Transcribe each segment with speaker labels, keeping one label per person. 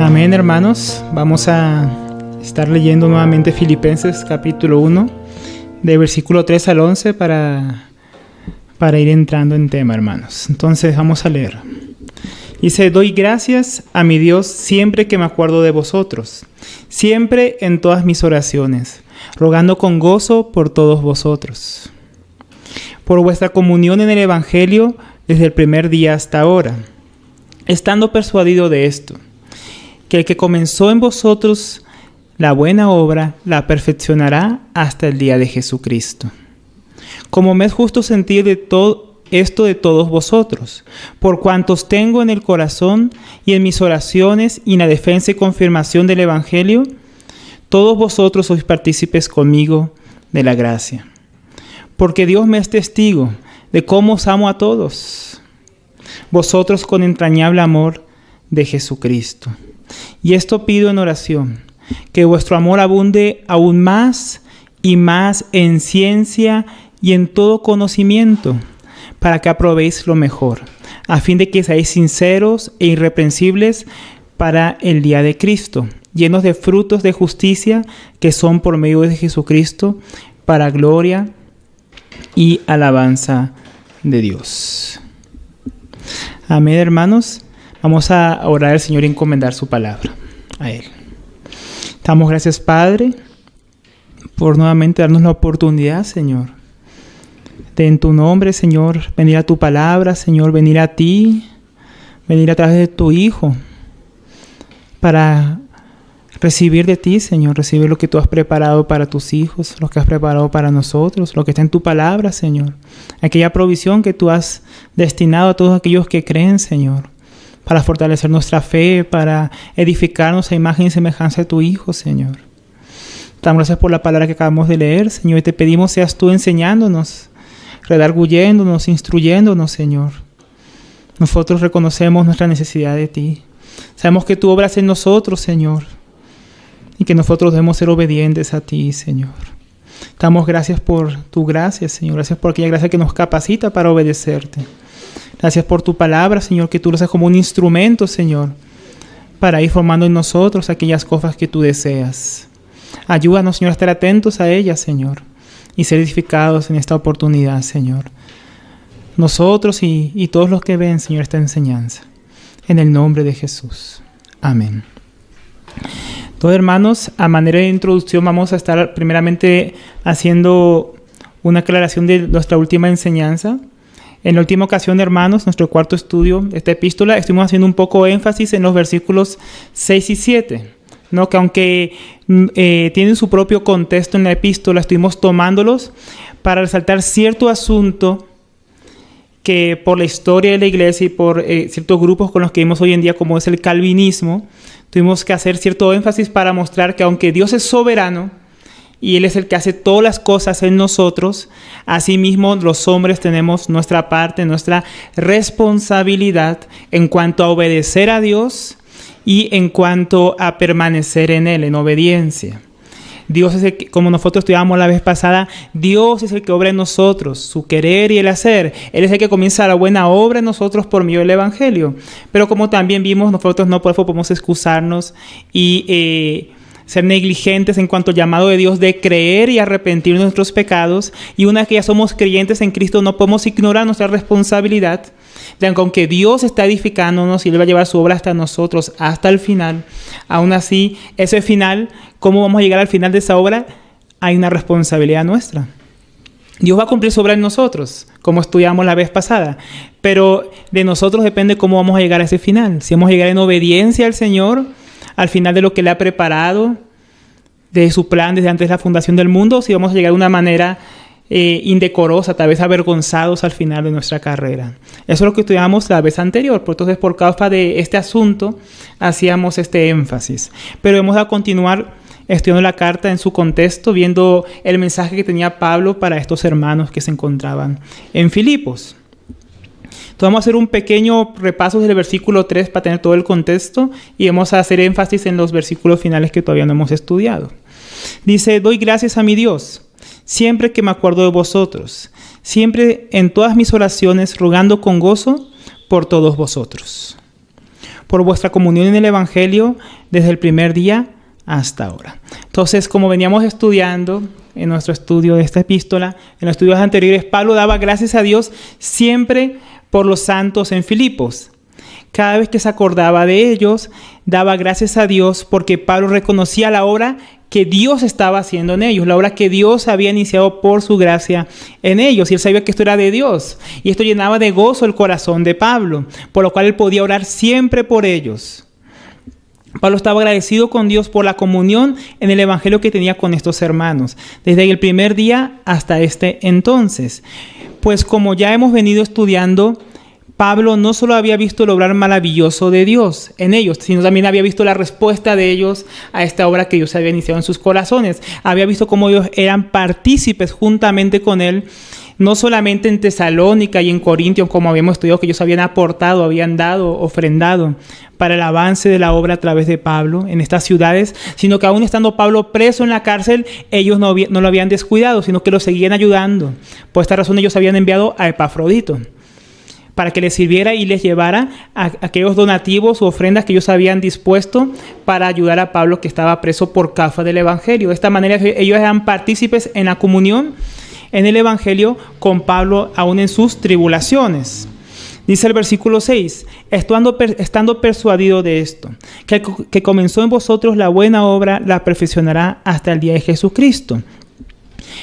Speaker 1: Amén, hermanos. Vamos a estar leyendo nuevamente Filipenses capítulo 1, de versículo 3 al 11 para ir entrando en tema, hermanos. Entonces vamos a leer. Dice: doy gracias a mi Dios siempre que me acuerdo de vosotros, siempre en todas mis oraciones, rogando con gozo por todos vosotros, por vuestra comunión en el Evangelio desde el primer día hasta ahora, estando persuadido de esto, que el que comenzó en vosotros la buena obra la perfeccionará hasta el día de Jesucristo. Como me es justo sentir de todo esto de todos vosotros, por cuantos tengo en el corazón y en mis oraciones y en la defensa y confirmación del Evangelio, todos vosotros sois partícipes conmigo de la gracia. Porque Dios me es testigo de cómo os amo a todos, vosotros con entrañable amor de Jesucristo. Y esto pido en oración, que vuestro amor abunde aún más y más en ciencia y en todo conocimiento, para que aprobéis lo mejor, a fin de que seáis sinceros e irreprensibles para el día de Cristo, llenos de frutos de justicia que son por medio de Jesucristo, para gloria y alabanza de Dios. Amén, hermanos. Vamos a orar al Señor y encomendar su palabra a Él. Damos gracias, Padre, por nuevamente darnos la oportunidad, Señor, de en tu nombre, Señor, venir a tu palabra, Señor, venir a ti, venir a través de tu Hijo, para recibir de ti, Señor, recibir lo que tú has preparado para tus hijos, lo que has preparado para nosotros, lo que está en tu palabra, Señor. Aquella provisión que tú has destinado a todos aquellos que creen, Señor, para fortalecer nuestra fe, para edificarnos a imagen y semejanza de tu Hijo, Señor. Damos gracias por la palabra que acabamos de leer, Señor, y te pedimos seas tú enseñándonos, redarguyéndonos, instruyéndonos, Señor. Nosotros reconocemos nuestra necesidad de ti. Sabemos que tú obras en nosotros, Señor, y que nosotros debemos ser obedientes a ti, Señor. Damos gracias por tu gracia, Señor. Gracias por aquella gracia que nos capacita para obedecerte. Gracias por tu palabra, Señor, que tú lo haces como un instrumento, Señor, para ir formando en nosotros aquellas cosas que tú deseas. Ayúdanos, Señor, a estar atentos a ellas, Señor, y ser edificados en esta oportunidad, Señor. Nosotros y todos los que ven, Señor, esta enseñanza. En el nombre de Jesús. Amén. Entonces, hermanos, a manera de introducción vamos a estar primeramente haciendo una aclaración de nuestra última enseñanza. En la última ocasión, hermanos, nuestro cuarto estudio de esta epístola, estuvimos haciendo un poco énfasis en los versículos 6 y 7, ¿no? Que aunque tienen su propio contexto en la epístola, estuvimos tomándolos para resaltar cierto asunto que por la historia de la iglesia y por ciertos grupos con los que vivimos hoy en día, como es el calvinismo, tuvimos que hacer cierto énfasis para mostrar que aunque Dios es soberano y Él es el que hace todas las cosas en nosotros, asimismo los hombres tenemos nuestra parte, nuestra responsabilidad en cuanto a obedecer a Dios y en cuanto a permanecer en Él, en obediencia. Dios es el que, como nosotros estudiamos la vez pasada, Dios es el que obra en nosotros, su querer y el hacer. Él es el que comienza la buena obra en nosotros por medio del Evangelio. Pero como también vimos, nosotros no por eso podemos excusarnos y ser negligentes en cuanto al llamado de Dios de creer y arrepentir de nuestros pecados. Y una vez que ya somos creyentes en Cristo, no podemos ignorar nuestra responsabilidad de que aunque Dios está edificándonos y Él va a llevar su obra hasta nosotros, hasta el final, aún así, ese final, ¿cómo vamos a llegar al final de esa obra? Hay una responsabilidad nuestra. Dios va a cumplir su obra en nosotros, como estudiamos la vez pasada, pero de nosotros depende cómo vamos a llegar a ese final. Si vamos a llegar en obediencia al Señor, al final de lo que Él ha preparado, de su plan desde antes de la fundación del mundo, o si vamos a llegar de una manera indecorosa, tal vez avergonzados al final de nuestra carrera. Eso es lo que estudiamos la vez anterior. Entonces, por causa de este asunto, hacíamos este énfasis. Pero vamos a continuar estudiando la carta en su contexto, viendo el mensaje que tenía Pablo para estos hermanos que se encontraban en Filipos. Entonces, vamos a hacer un pequeño repaso del versículo 3 para tener todo el contexto y vamos a hacer énfasis en los versículos finales que todavía no hemos estudiado. Dice: doy gracias a mi Dios siempre que me acuerdo de vosotros, siempre en todas mis oraciones rogando con gozo por todos vosotros, por vuestra comunión en el Evangelio desde el primer día hasta ahora. Entonces, como veníamos estudiando en nuestro estudio de esta epístola, en los estudios anteriores, Pablo daba gracias a Dios siempre por los santos en Filipos. Cada vez que se acordaba de ellos, daba gracias a Dios porque Pablo reconocía la obra que Dios estaba haciendo en ellos, la obra que Dios había iniciado por su gracia en ellos. Y él sabía que esto era de Dios. Y esto llenaba de gozo el corazón de Pablo, por lo cual él podía orar siempre por ellos. Pablo estaba agradecido con Dios por la comunión en el Evangelio que tenía con estos hermanos, desde el primer día hasta este entonces. Pues como ya hemos venido estudiando, Pablo no solo había visto el obrar maravilloso de Dios en ellos, sino también había visto la respuesta de ellos a esta obra que Dios había iniciado en sus corazones. Había visto cómo ellos eran partícipes juntamente con él, no solamente en Tesalónica y en Corintios, como habíamos estudiado, que ellos habían aportado, habían dado, ofrendado para el avance de la obra a través de Pablo en estas ciudades, sino que aún estando Pablo preso en la cárcel, ellos no lo habían descuidado, sino que lo seguían ayudando. Por esta razón ellos habían enviado a Epafrodito para que les sirviera y les llevara a aquellos donativos u ofrendas que ellos habían dispuesto para ayudar a Pablo, que estaba preso por causa del Evangelio. De esta manera ellos eran partícipes en la comunión en el Evangelio con Pablo aún en sus tribulaciones. Dice el versículo 6, estando persuadido de esto, que comenzó en vosotros la buena obra, la perfeccionará hasta el día de Jesucristo.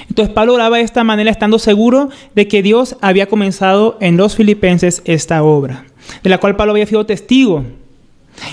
Speaker 1: Entonces Pablo oraba de esta manera, estando seguro de que Dios había comenzado en los filipenses esta obra, de la cual Pablo había sido testigo.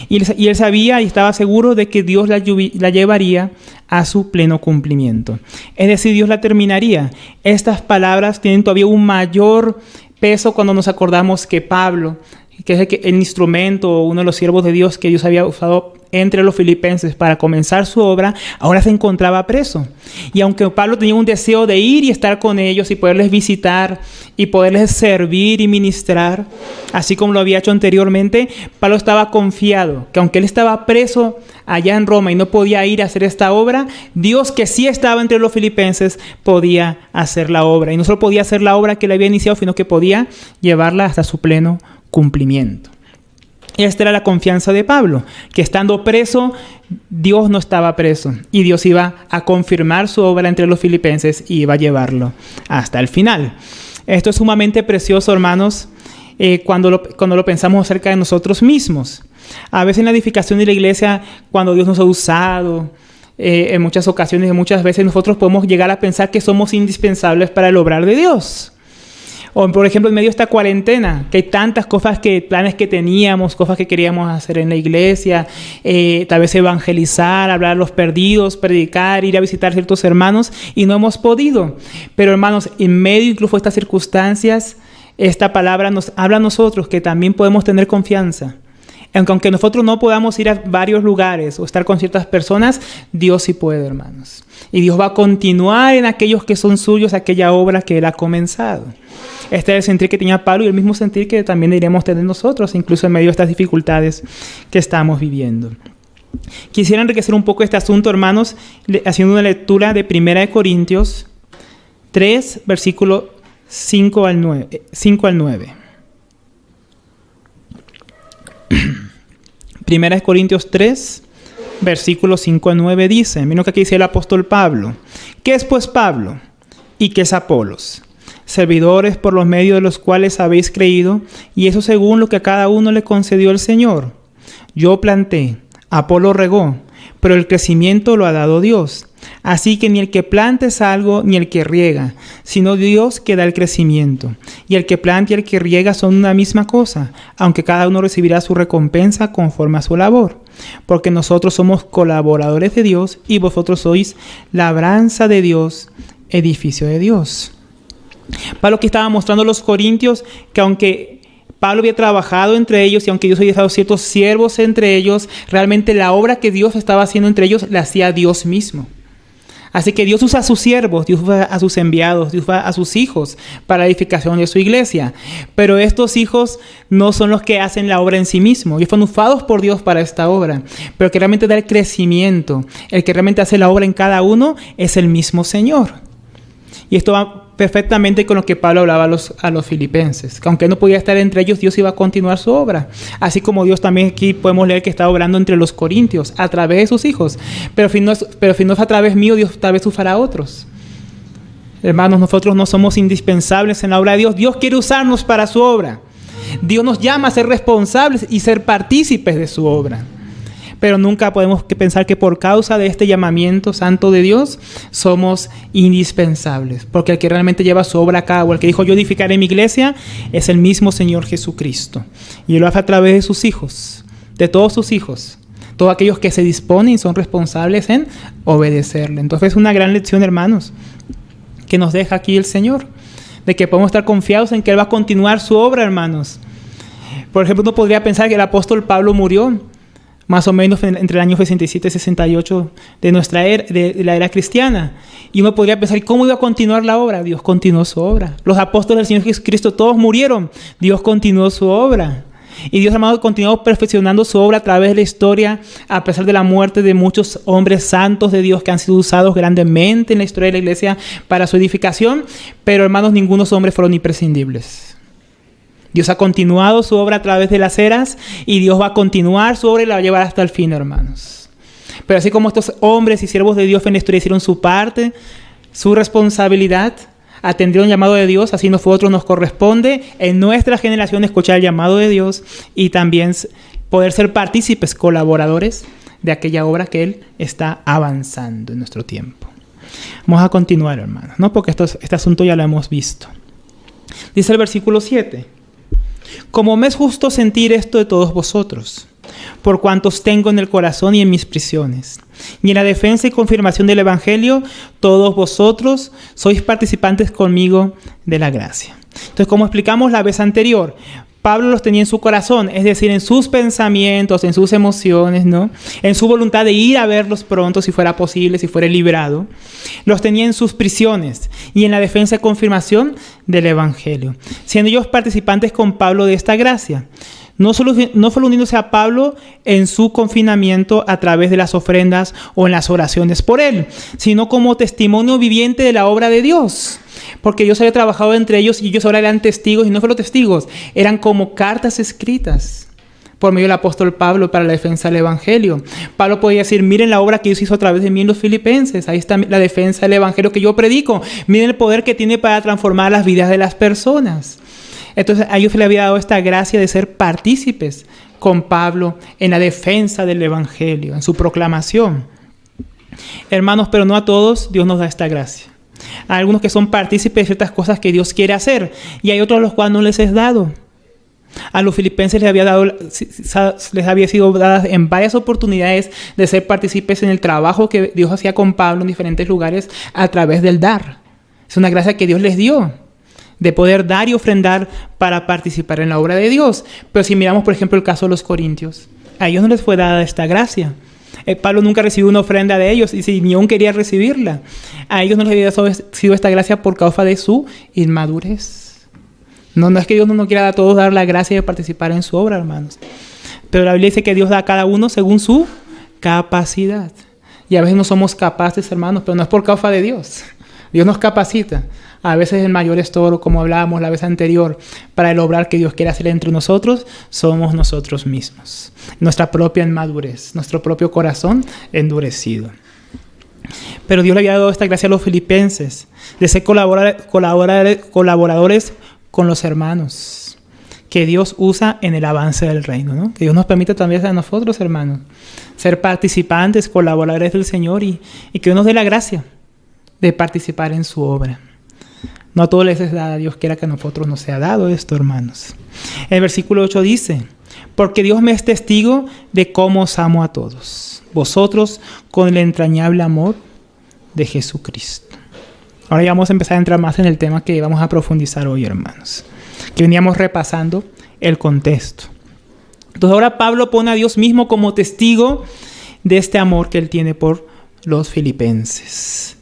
Speaker 1: Y él sabía y estaba seguro de que Dios la llevaría a su pleno cumplimiento. Es decir, Dios la terminaría. Estas palabras tienen todavía un mayor peso cuando nos acordamos que Pablo, que es el instrumento, uno de los siervos de Dios que Dios había usado entre los filipenses para comenzar su obra, ahora se encontraba preso. Y aunque Pablo tenía un deseo de ir y estar con ellos y poderles visitar y poderles servir y ministrar, así como lo había hecho anteriormente, Pablo estaba confiado que aunque él estaba preso allá en Roma y no podía ir a hacer esta obra, Dios, que sí estaba entre los filipenses, podía hacer la obra. Y no solo podía hacer la obra que él había iniciado, sino que podía llevarla hasta su pleno cumplimiento. Esta era la confianza de Pablo, que estando preso, Dios no estaba preso y Dios iba a confirmar su obra entre los filipenses y iba a llevarlo hasta el final. Esto es sumamente precioso, hermanos, cuando lo pensamos acerca de nosotros mismos. A veces en la edificación de la iglesia, cuando Dios nos ha usado, en muchas ocasiones, muchas veces nosotros podemos llegar a pensar que somos indispensables para el obrar de Dios. O, por ejemplo, en medio de esta cuarentena, que hay tantas cosas, planes que teníamos, cosas que queríamos hacer en la iglesia, tal vez evangelizar, hablar a los perdidos, predicar, ir a visitar ciertos hermanos, y no hemos podido. Pero, hermanos, en medio incluso de estas circunstancias, esta palabra nos habla a nosotros que también podemos tener confianza. Aunque nosotros no podamos ir a varios lugares o estar con ciertas personas, Dios sí puede, hermanos. Y Dios va a continuar en aquellos que son suyos, aquella obra que Él ha comenzado. Este es el sentir que tenía Pablo y el mismo sentir que también deberíamos tener nosotros, incluso en medio de estas dificultades que estamos viviendo. Quisiera enriquecer un poco este asunto, hermanos, haciendo una lectura de 1 Corintios 3, versículo 5 al 9. 1 Corintios 3, versículos 5 al 9 dice, miren lo que aquí dice el apóstol Pablo. ¿Qué es pues Pablo? ¿Y qué es Apolos? Servidores por los medios de los cuales habéis creído, y eso según lo que a cada uno le concedió el Señor. Yo planté, Apolo regó, pero el crecimiento lo ha dado Dios. Así que ni el que planta es algo, ni el que riega, sino Dios que da el crecimiento. Y el que planta y el que riega son una misma cosa, aunque cada uno recibirá su recompensa conforme a su labor. Porque nosotros somos colaboradores de Dios, y vosotros sois labranza de Dios, edificio de Dios. Pablo aquí estaba mostrando a los corintios que aunque Pablo había trabajado entre ellos y aunque Dios había dado ciertos siervos entre ellos, realmente la obra que Dios estaba haciendo entre ellos la hacía Dios mismo. Así que Dios usa a sus siervos, Dios usa a sus enviados, Dios usa a sus hijos para la edificación de su iglesia. Pero estos hijos no son los que hacen la obra en sí mismos. Ellos fueron usados por Dios para esta obra. Pero el que realmente da el crecimiento, el que realmente hace la obra en cada uno, es el mismo Señor. Y esto va perfectamente con lo que Pablo hablaba a los filipenses, que aunque no podía estar entre ellos, Dios iba a continuar su obra, así como Dios también aquí podemos leer que está obrando entre los corintios a través de sus hijos, pero si no es a través mío, Dios tal vez usará a otros. Hermanos, nosotros no somos indispensables en la obra de Dios. Dios quiere usarnos para su obra. Dios nos llama a ser responsables y ser partícipes de su obra. Pero nunca podemos pensar que por causa de este llamamiento santo de Dios somos indispensables. Porque el que realmente lleva su obra a cabo, el que dijo yo edificaré mi iglesia, es el mismo Señor Jesucristo. Y Él lo hace a través de sus hijos, de todos sus hijos. Todos aquellos que se disponen y son responsables en obedecerle. Entonces es una gran lección, hermanos, que nos deja aquí el Señor. De que podemos estar confiados en que Él va a continuar su obra, hermanos. Por ejemplo, uno podría pensar que el apóstol Pablo murió más o menos entre el año 67 y 68 de la era cristiana. Y uno podría pensar, ¿cómo iba a continuar la obra? Dios continuó su obra. Los apóstoles del Señor Jesucristo todos murieron. Dios continuó su obra. Y Dios, hermano, continuó perfeccionando su obra a través de la historia, a pesar de la muerte de muchos hombres santos de Dios que han sido usados grandemente en la historia de la iglesia para su edificación. Pero, hermanos, ninguno de esos hombres fueron imprescindibles. Dios ha continuado su obra a través de las eras y Dios va a continuar su obra y la va a llevar hasta el fin, hermanos. Pero así como estos hombres y siervos de Dios en la historia hicieron su parte, su responsabilidad, atendieron el llamado de Dios, así nosotros nos corresponde en nuestra generación escuchar el llamado de Dios y también poder ser partícipes, colaboradores de aquella obra que Él está avanzando en nuestro tiempo. Vamos a continuar, hermanos, ¿no? Porque este asunto ya lo hemos visto. Dice el versículo 7. Como me es justo sentir esto de todos vosotros, por cuantos tengo en el corazón y en mis prisiones, y en la defensa y confirmación del Evangelio, todos vosotros sois participantes conmigo de la gracia. Entonces, como explicamos la vez anterior, Pablo los tenía en su corazón, es decir, en sus pensamientos, en sus emociones, ¿no? En su voluntad de ir a verlos pronto, si fuera posible, si fuera librado. Los tenía en sus prisiones y en la defensa y confirmación del Evangelio, siendo ellos participantes con Pablo de esta gracia. No solo uniéndose a Pablo en su confinamiento a través de las ofrendas o en las oraciones por él, sino como testimonio viviente de la obra de Dios. Porque Dios había trabajado entre ellos y ellos ahora eran testigos, y no solo testigos, eran como cartas escritas por medio del apóstol Pablo para la defensa del Evangelio. Pablo podía decir, miren la obra que Dios hizo a través de mí en los filipenses, ahí está la defensa del Evangelio que yo predico, miren el poder que tiene para transformar las vidas de las personas. Entonces a ellos se le había dado esta gracia de ser partícipes con Pablo en la defensa del Evangelio, en su proclamación. Hermanos, pero no a todos Dios nos da esta gracia. Hay algunos que son partícipes de ciertas cosas que Dios quiere hacer y hay otros a los cuales no les es dado. A los filipenses les había sido dadas en varias oportunidades de ser partícipes en el trabajo que Dios hacía con Pablo en diferentes lugares a través del dar. Es una gracia que Dios les dio, de poder dar y ofrendar para participar en la obra de Dios. Pero si miramos, por ejemplo, el caso de los corintios, a ellos no les fue dada esta gracia. Pablo nunca recibió una ofrenda de ellos y si ni aún quería recibirla. A ellos no les había sido esta gracia por causa de su inmadurez. No es que Dios no nos quiera a todos dar la gracia de participar en su obra, hermanos. Pero la Biblia dice que Dios da a cada uno según su capacidad. Y a veces no somos capaces, hermanos, pero no es por causa de Dios. Dios nos capacita. A veces el mayor estorbo, como hablábamos la vez anterior, para el obrar que Dios quiere hacer entre nosotros, somos nosotros mismos. Nuestra propia inmadurez, nuestro propio corazón endurecido. Pero Dios le había dado esta gracia a los filipenses, de ser colaboradores con los hermanos, que Dios usa en el avance del reino, ¿no? Que Dios nos permite también a nosotros, hermanos, ser participantes, colaboradores del Señor y que Dios nos dé la gracia de participar en su obra. No a todos les es dada, Dios quiera que a nosotros nos sea dado esto, hermanos. El versículo 8 dice, porque Dios me es testigo de cómo os amo a todos, vosotros con el entrañable amor de Jesucristo. Ahora ya vamos a empezar a entrar más en el tema que vamos a profundizar hoy, hermanos, que veníamos repasando el contexto. Entonces ahora Pablo pone a Dios mismo como testigo de este amor que él tiene por los filipenses.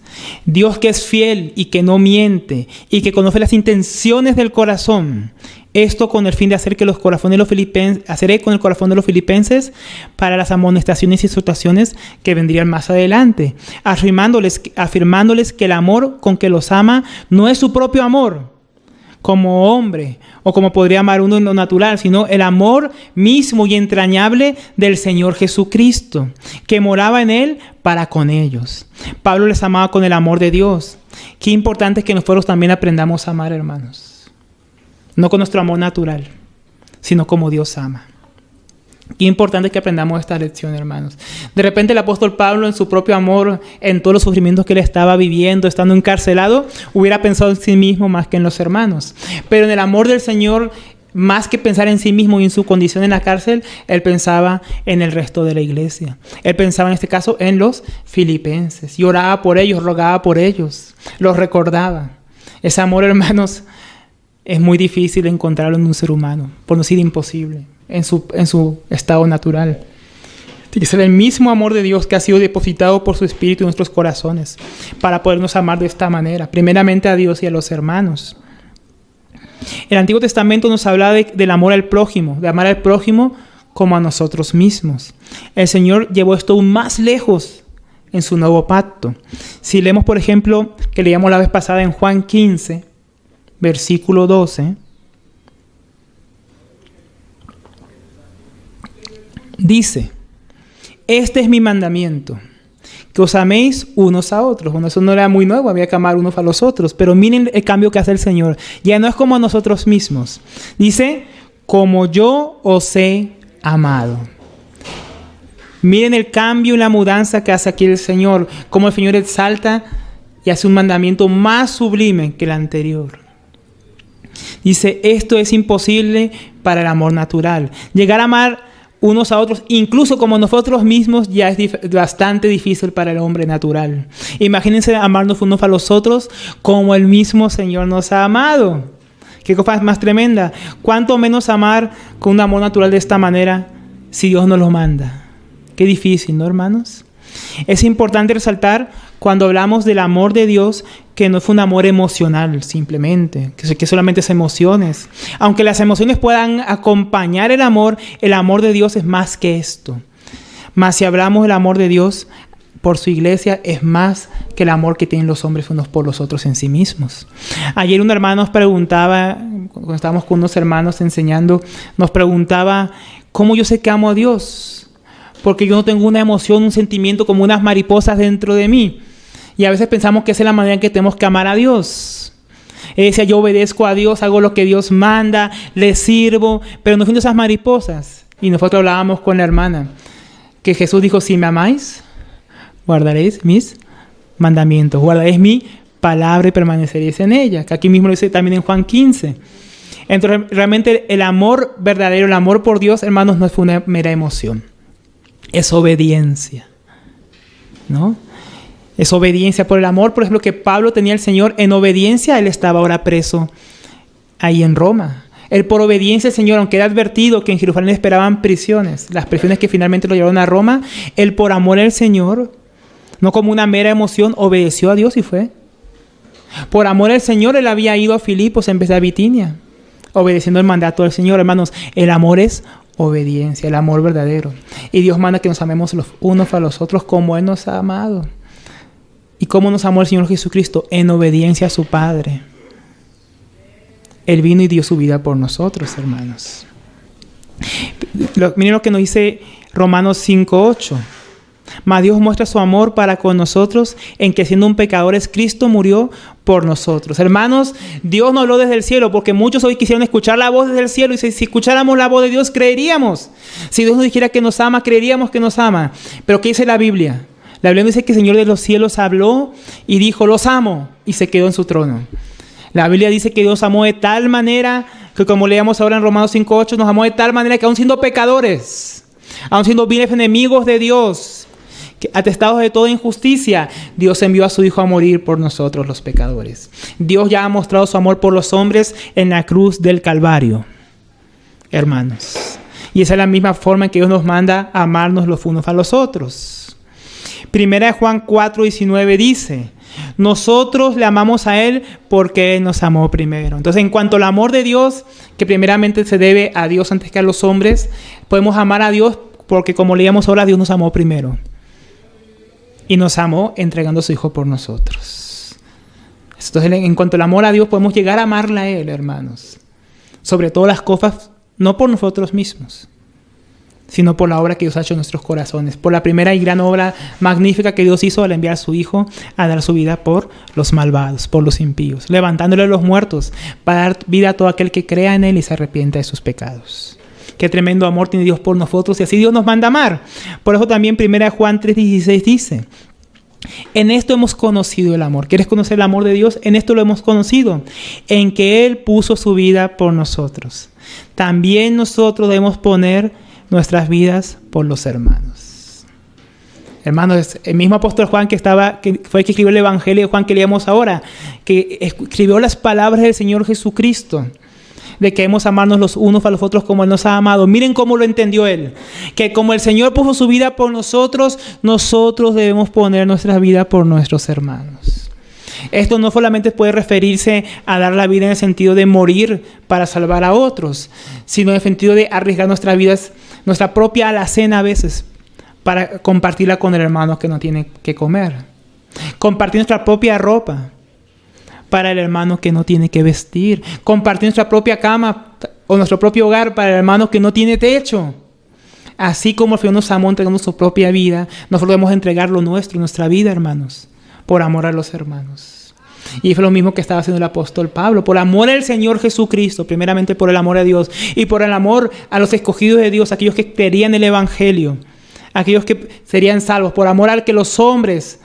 Speaker 1: Dios que es fiel y que no miente y que conoce las intenciones del corazón. Esto con el fin de hacer que los corazones de los filipenses, hacer eco en el corazón de los filipenses para las amonestaciones y exhortaciones que vendrían más adelante, afirmándoles que el amor con que los ama no es su propio amor como hombre o como podría amar uno en lo natural, sino el amor mismo y entrañable del Señor Jesucristo, que moraba en él para con ellos. Pablo les amaba con el amor de Dios. Qué importante es que nosotros también aprendamos a amar, hermanos. No con nuestro amor natural, sino como Dios ama. Qué importante que aprendamos esta lección, hermanos. De repente el apóstol Pablo, en su propio amor, en todos los sufrimientos que él estaba viviendo, estando encarcelado, hubiera pensado en sí mismo más que en los hermanos. Pero en el amor del Señor, más que pensar en sí mismo y en su condición en la cárcel, él pensaba en el resto de la iglesia. Él pensaba en este caso en los filipenses. Y oraba por ellos, rogaba por ellos, los recordaba. Ese amor, hermanos, es muy difícil encontrarlo en un ser humano, por no decir imposible, en su estado natural. Tiene que ser el mismo amor de Dios que ha sido depositado por su Espíritu en nuestros corazones para podernos amar de esta manera, primeramente a Dios y a los hermanos. El Antiguo Testamento nos habla del amor al prójimo, de amar al prójimo como a nosotros mismos. El Señor llevó esto aún más lejos en su nuevo pacto. Si leemos, por ejemplo, que leíamos la vez pasada en Juan 15, versículo 12, dice: este es mi mandamiento, que os améis unos a otros. Bueno, eso no era muy nuevo, había que amar unos a los otros, pero miren el cambio que hace el Señor. Ya no es como a nosotros mismos. Dice: como yo os he amado. Miren el cambio y la mudanza que hace aquí el Señor, como el Señor exalta y hace un mandamiento más sublime que el anterior. Dice: esto es imposible para el amor natural. Llegar a amar unos a otros, incluso como nosotros mismos, ya es bastante difícil para el hombre natural. Imagínense amarnos unos a los otros como el mismo Señor nos ha amado. Qué cosa más tremenda. ¿Cuánto menos amar con un amor natural de esta manera si Dios nos lo manda? Qué difícil, ¿no, hermanos? Es importante resaltar cuando hablamos del amor de Dios que no es un amor emocional simplemente, que solamente es emociones. Aunque las emociones puedan acompañar el amor de Dios es más que esto. Mas si hablamos del amor de Dios por su iglesia, es más que el amor que tienen los hombres unos por los otros en sí mismos. Ayer un hermano nos preguntaba, cuando estábamos con unos hermanos enseñando, nos preguntaba: ¿cómo yo sé que amo a Dios? Porque yo no tengo una emoción, un sentimiento como unas mariposas dentro de mí. Y a veces pensamos que esa es la manera en que tenemos que amar a Dios. Él decía: yo obedezco a Dios, hago lo que Dios manda, le sirvo, pero no siento esas mariposas. Y nosotros hablábamos con la hermana, que Jesús dijo: si me amáis, guardaréis mis mandamientos, guardaréis mi palabra y permaneceréis en ella. Que aquí mismo lo dice también en Juan 15. Entonces, realmente el amor verdadero, el amor por Dios, hermanos, no es una mera emoción. Es obediencia, ¿no? Es obediencia por el amor, por ejemplo, que Pablo tenía al Señor. En obediencia, él estaba ahora preso ahí en Roma. Él por obediencia al Señor, aunque era advertido que en Jerusalén esperaban prisiones, las prisiones que finalmente lo llevaron a Roma, él por amor al Señor, no como una mera emoción, obedeció a Dios y fue. Por amor al Señor, él había ido a Filipos en vez de a Bitinia, obedeciendo el mandato del Señor. Hermanos, el amor es obediencia, el amor verdadero. Y Dios manda que nos amemos los unos a los otros como Él nos ha amado. ¿Y cómo nos amó el Señor Jesucristo? En obediencia a su Padre. Él vino y dio su vida por nosotros, hermanos. Miren lo que nos dice Romanos 5:8. Mas Dios muestra su amor para con nosotros en que siendo un pecadores, Cristo murió por nosotros. Hermanos, Dios nos habló desde el cielo, porque muchos hoy quisieron escuchar la voz desde el cielo, y si escucháramos la voz de Dios, creeríamos. Si Dios nos dijera que nos ama, creeríamos que nos ama. Pero ¿qué dice la Biblia? La Biblia dice que el Señor de los cielos habló y dijo: los amo, y se quedó en su trono. La Biblia dice que Dios amó de tal manera que, como leíamos ahora en Romanos 5:8, nos amó de tal manera que aun siendo pecadores, aun siendo viles enemigos de Dios, atestados de toda injusticia, Dios envió a su Hijo a morir por nosotros los pecadores. Dios ya ha mostrado su amor por los hombres en la cruz del Calvario, hermanos. Y esa es la misma forma en que Dios nos manda a amarnos los unos a los otros. Primera de Juan 4:19 dice: Nosotros le amamos a Él porque Él nos amó primero. Entonces, en cuanto al amor de Dios, que primeramente se debe a Dios antes que a los hombres, podemos amar a Dios porque, como leíamos ahora, Dios nos amó primero. Y nos amó entregando a su Hijo por nosotros. Entonces, en cuanto al amor a Dios, podemos llegar a amarle a Él, hermanos. Sobre todas las cosas, no por nosotros mismos, sino por la obra que Dios ha hecho en nuestros corazones, por la primera y gran obra magnífica que Dios hizo al enviar a su Hijo a dar su vida por los malvados, por los impíos, levantándole a los muertos para dar vida a todo aquel que crea en Él y se arrepienta de sus pecados. Qué tremendo amor tiene Dios por nosotros, y así Dios nos manda amar. Por eso también 1 Juan 3:16 dice: en esto hemos conocido el amor. ¿Quieres conocer el amor de Dios? En esto lo hemos conocido, en que Él puso su vida por nosotros. También nosotros debemos poner nuestras vidas por los hermanos. Hermanos, el mismo apóstol Juan que fue el que escribió el Evangelio de Juan que leíamos ahora, que escribió las palabras del Señor Jesucristo, de que debemos amarnos los unos a los otros como Él nos ha amado. Miren cómo lo entendió Él, que como el Señor puso su vida por nosotros, nosotros debemos poner nuestra vida por nuestros hermanos. Esto no solamente puede referirse a dar la vida en el sentido de morir para salvar a otros, sino en el sentido de arriesgar nuestras vidas, nuestra propia alacena a veces, para compartirla con el hermano que no tiene que comer. Compartir nuestra propia ropa para el hermano que no tiene que vestir. Compartir nuestra propia cama o nuestro propio hogar para el hermano que no tiene techo. Así como el Señor nos amó entregando su propia vida, nosotros debemos entregar lo nuestro, nuestra vida, hermanos, por amor a los hermanos. Y fue lo mismo que estaba haciendo el apóstol Pablo, por amor al Señor Jesucristo, primeramente por el amor a Dios y por el amor a los escogidos de Dios, aquellos que creerían el Evangelio, aquellos que serían salvos, por amor al que los hombres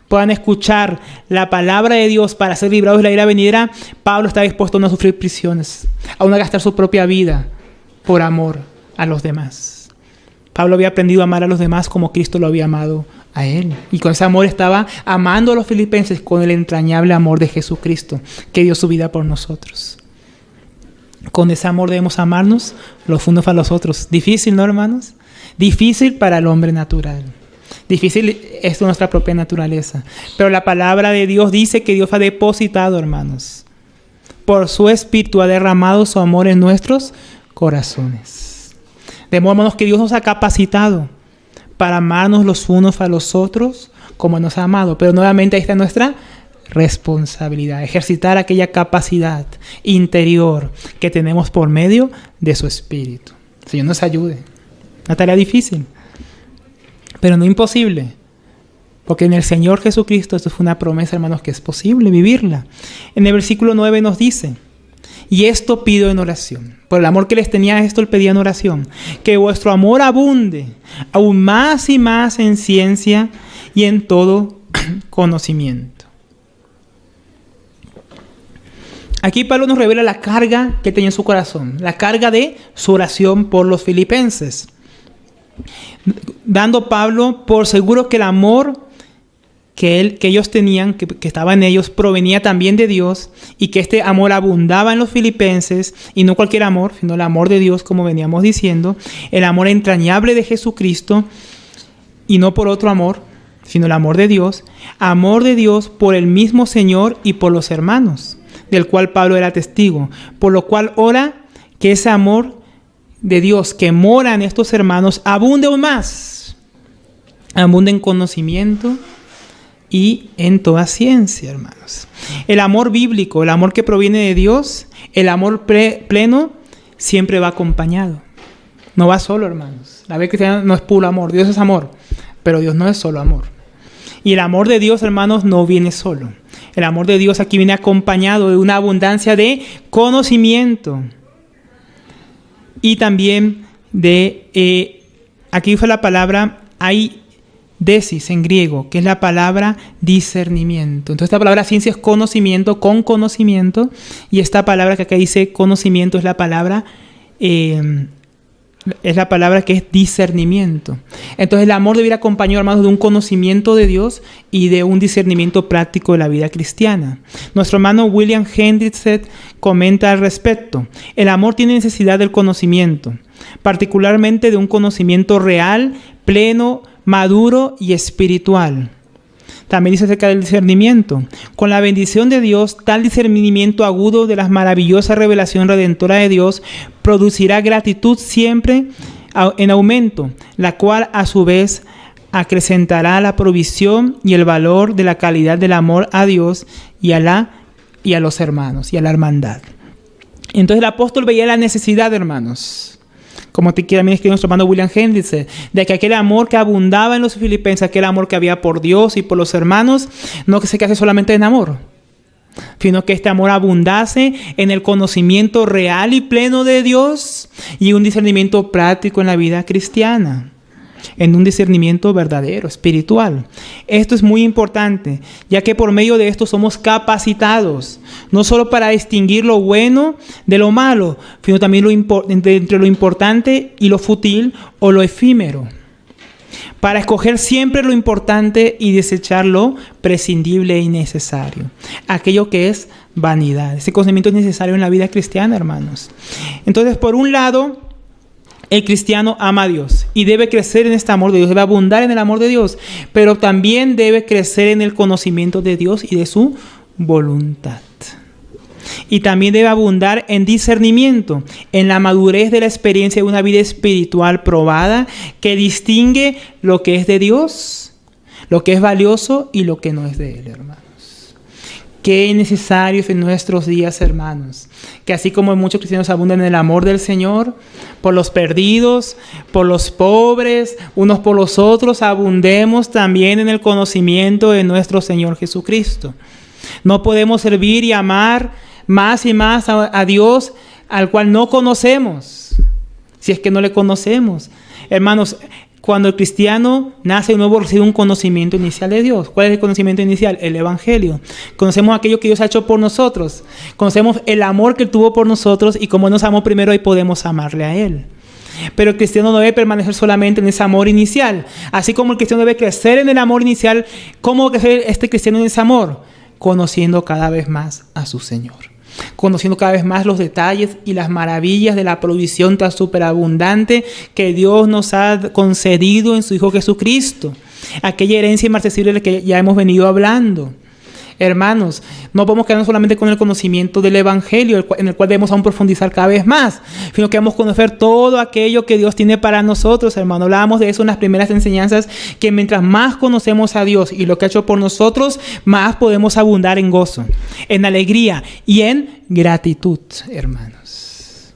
Speaker 1: puedan escuchar la palabra de Dios para ser librados de la ira venidera. Pablo está dispuesto a no sufrir prisiones, a no gastar su propia vida por amor a los demás. Pablo había aprendido a amar a los demás como Cristo lo había amado a él. Y con ese amor estaba amando a los filipenses con el entrañable amor de Jesucristo, que dio su vida por nosotros. Con ese amor debemos amarnos los unos a los otros. Difícil, ¿no, hermanos? Difícil para el hombre natural. Difícil es nuestra propia naturaleza. Pero la palabra de Dios dice que Dios ha depositado, hermanos, por su Espíritu ha derramado su amor en nuestros corazones. De modo, hermanos, que Dios nos ha capacitado para amarnos los unos a los otros como nos ha amado. Pero nuevamente ahí está nuestra responsabilidad, ejercitar aquella capacidad interior que tenemos por medio de su Espíritu. El Señor nos ayude. Una tarea difícil, pero no imposible, porque en el Señor Jesucristo esto fue una promesa, hermanos, que es posible vivirla. En el versículo 9 nos dice: y esto pido en oración. Por el amor que les tenía, esto le pedía en oración: que vuestro amor abunde aún más y más en ciencia y en todo conocimiento. Aquí Pablo nos revela la carga que tenía en su corazón, la carga de su oración por los filipenses, dando Pablo por seguro que el amor que ellos tenían, que estaba en ellos, provenía también de Dios, y que este amor abundaba en los filipenses, y no cualquier amor, sino el amor de Dios, como veníamos diciendo, el amor entrañable de Jesucristo, y no por otro amor, sino el amor de Dios por el mismo Señor y por los hermanos, del cual Pablo era testigo, por lo cual ora que ese amor de Dios que mora en estos hermanos abunde aún más, abunde en conocimiento y en toda ciencia, hermanos. El amor bíblico, el amor que proviene de Dios, el amor pleno, siempre va acompañado. No va solo, hermanos. La vida cristiana no es puro amor. Dios es amor, pero Dios no es solo amor. Y el amor de Dios, hermanos, no viene solo. El amor de Dios aquí viene acompañado de una abundancia de conocimiento. Y también aquí fue la palabra aidesis en griego, que es la palabra discernimiento. Entonces esta palabra ciencia es conocimiento, con conocimiento, y esta palabra que acá dice conocimiento es la palabra que es discernimiento. Entonces el amor debe ir acompañado, hermanos, de un conocimiento de Dios y de un discernimiento práctico de la vida cristiana. Nuestro hermano William Hendrickson comenta al respecto: el amor tiene necesidad del conocimiento, particularmente de un conocimiento real, pleno, maduro y espiritual. también dice acerca del discernimiento. Con la bendición de Dios, tal discernimiento agudo de la maravillosa revelación redentora de Dios producirá gratitud siempre en aumento, la cual a su vez acrecentará la provisión y el valor de la calidad del amor a Dios y a los hermanos y a la hermandad. Entonces el apóstol veía la necesidad, hermanos, como también escribió nuestro hermano William Hendrickson, de que aquel amor que abundaba en los filipenses, aquel amor que había por Dios y por los hermanos, no que se quedase solamente en amor, sino que este amor abundase en el conocimiento real y pleno de Dios y un discernimiento práctico en la vida cristiana, en un discernimiento verdadero, espiritual. Esto es muy importante, ya que por medio de esto somos capacitados, no solo para distinguir lo bueno de lo malo, sino también entre lo importante y lo fútil o lo efímero, para escoger siempre lo importante y desechar lo prescindible e innecesario, aquello que es vanidad. Ese conocimiento es necesario en la vida cristiana, hermanos. Entonces, por un lado, el cristiano ama a Dios y debe crecer en este amor de Dios, debe abundar en el amor de Dios, pero también debe crecer en el conocimiento de Dios y de su voluntad. Y también debe abundar en discernimiento, en la madurez de la experiencia de una vida espiritual probada que distingue lo que es de Dios, lo que es valioso y lo que no es de Él, hermanos. Qué necesario es en nuestros días, hermanos, que así como muchos cristianos abundan en el amor del Señor, por los perdidos, por los pobres, unos por los otros, abundemos también en el conocimiento de nuestro Señor Jesucristo. No podemos servir y amar más y más a Dios al cual no conocemos, si es que no le conocemos. Hermanos, cuando el cristiano nace de nuevo, recibe un conocimiento inicial de Dios. ¿Cuál es el conocimiento inicial? El Evangelio. Conocemos aquello que Dios ha hecho por nosotros. Conocemos el amor que Él tuvo por nosotros y como nos amó primero, ahí podemos amarle a Él. Pero el cristiano no debe permanecer solamente en ese amor inicial. Así como el cristiano debe crecer en el amor inicial, ¿cómo crecer este cristiano en ese amor? Conociendo cada vez más a su Señor. Conociendo cada vez más los detalles y las maravillas de la provisión tan superabundante que Dios nos ha concedido en su Hijo Jesucristo. Aquella herencia inmarcesible de la que ya hemos venido hablando. Hermanos, no podemos quedarnos solamente con el conocimiento del Evangelio, en el cual debemos aún profundizar cada vez más, sino que debemos conocer todo aquello que Dios tiene para nosotros, hermanos. Hablábamos de eso en las primeras enseñanzas, que mientras más conocemos a Dios y lo que ha hecho por nosotros, más podemos abundar en gozo, en alegría y en gratitud, hermanos.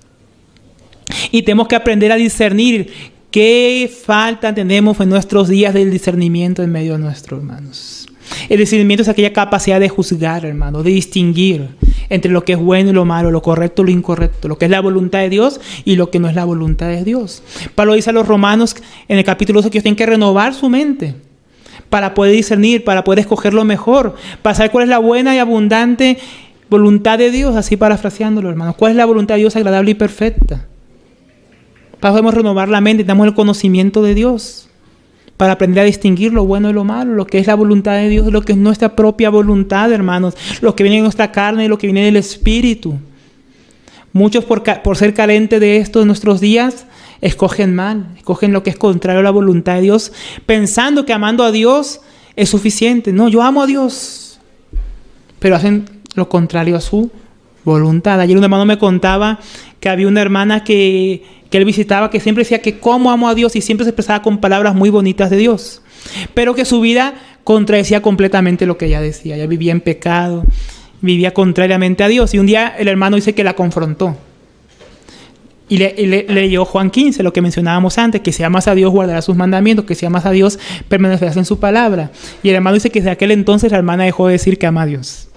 Speaker 1: Y tenemos que aprender a discernir qué falta tenemos en nuestros días del discernimiento en medio de nuestros hermanos. El discernimiento es aquella capacidad de juzgar, hermano, de distinguir entre lo que es bueno y lo malo, lo correcto y lo incorrecto, lo que es la voluntad de Dios y lo que no es la voluntad de Dios. Pablo dice a los romanos en el capítulo 12 que ellos tienen que renovar su mente para poder discernir, para poder escoger lo mejor, para saber cuál es la buena y abundante voluntad de Dios, así parafraseándolo, hermano. ¿Cuál es la voluntad de Dios agradable y perfecta? Podemos renovar la mente, damos el conocimiento de Dios, para aprender a distinguir lo bueno y lo malo, lo que es la voluntad de Dios, lo que es nuestra propia voluntad, hermanos, lo que viene de nuestra carne y lo que viene del Espíritu. Muchos por ser carentes de esto en nuestros días, escogen mal, escogen lo que es contrario a la voluntad de Dios, pensando que amando a Dios es suficiente. No, yo amo a Dios, pero hacen lo contrario a su voluntad. Ayer un hermano me contaba que había una hermana que él visitaba, que siempre decía que cómo amo a Dios y siempre se expresaba con palabras muy bonitas de Dios, pero que su vida contradecía completamente lo que ella decía. Ella vivía en pecado, vivía contrariamente a Dios, y un día el hermano dice que la confrontó y le leyó Juan 15, lo que mencionábamos antes, que si amas a Dios guardarás sus mandamientos, que si amas a Dios permanecerás en su palabra. Y el hermano dice que desde aquel entonces la hermana dejó de decir que ama a Dios.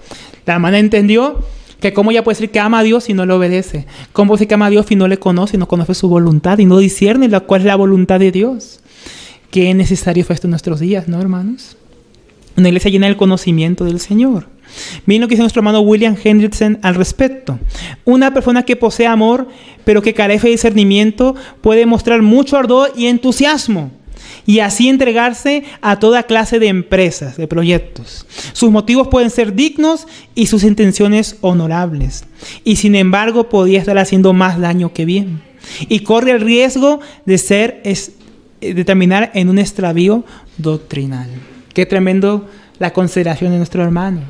Speaker 1: La hermana entendió que cómo ella puede decir que ama a Dios si no le obedece. Cómo puede decir que ama a Dios si no le conoce, no conoce su voluntad y no discierne cuál es la voluntad de Dios. Qué necesario fue esto en nuestros días, ¿no, hermanos? Una iglesia llena del conocimiento del Señor. Miren lo que dice nuestro hermano William Hendrickson al respecto. Una persona que posee amor, pero que carece de discernimiento, puede mostrar mucho ardor y entusiasmo, y así entregarse a toda clase de empresas, de proyectos. Sus motivos pueden ser dignos y sus intenciones honorables. Y sin embargo, podría estar haciendo más daño que bien. Y corre el riesgo de terminar en un extravío doctrinal. Qué tremendo la consideración de nuestros hermanos.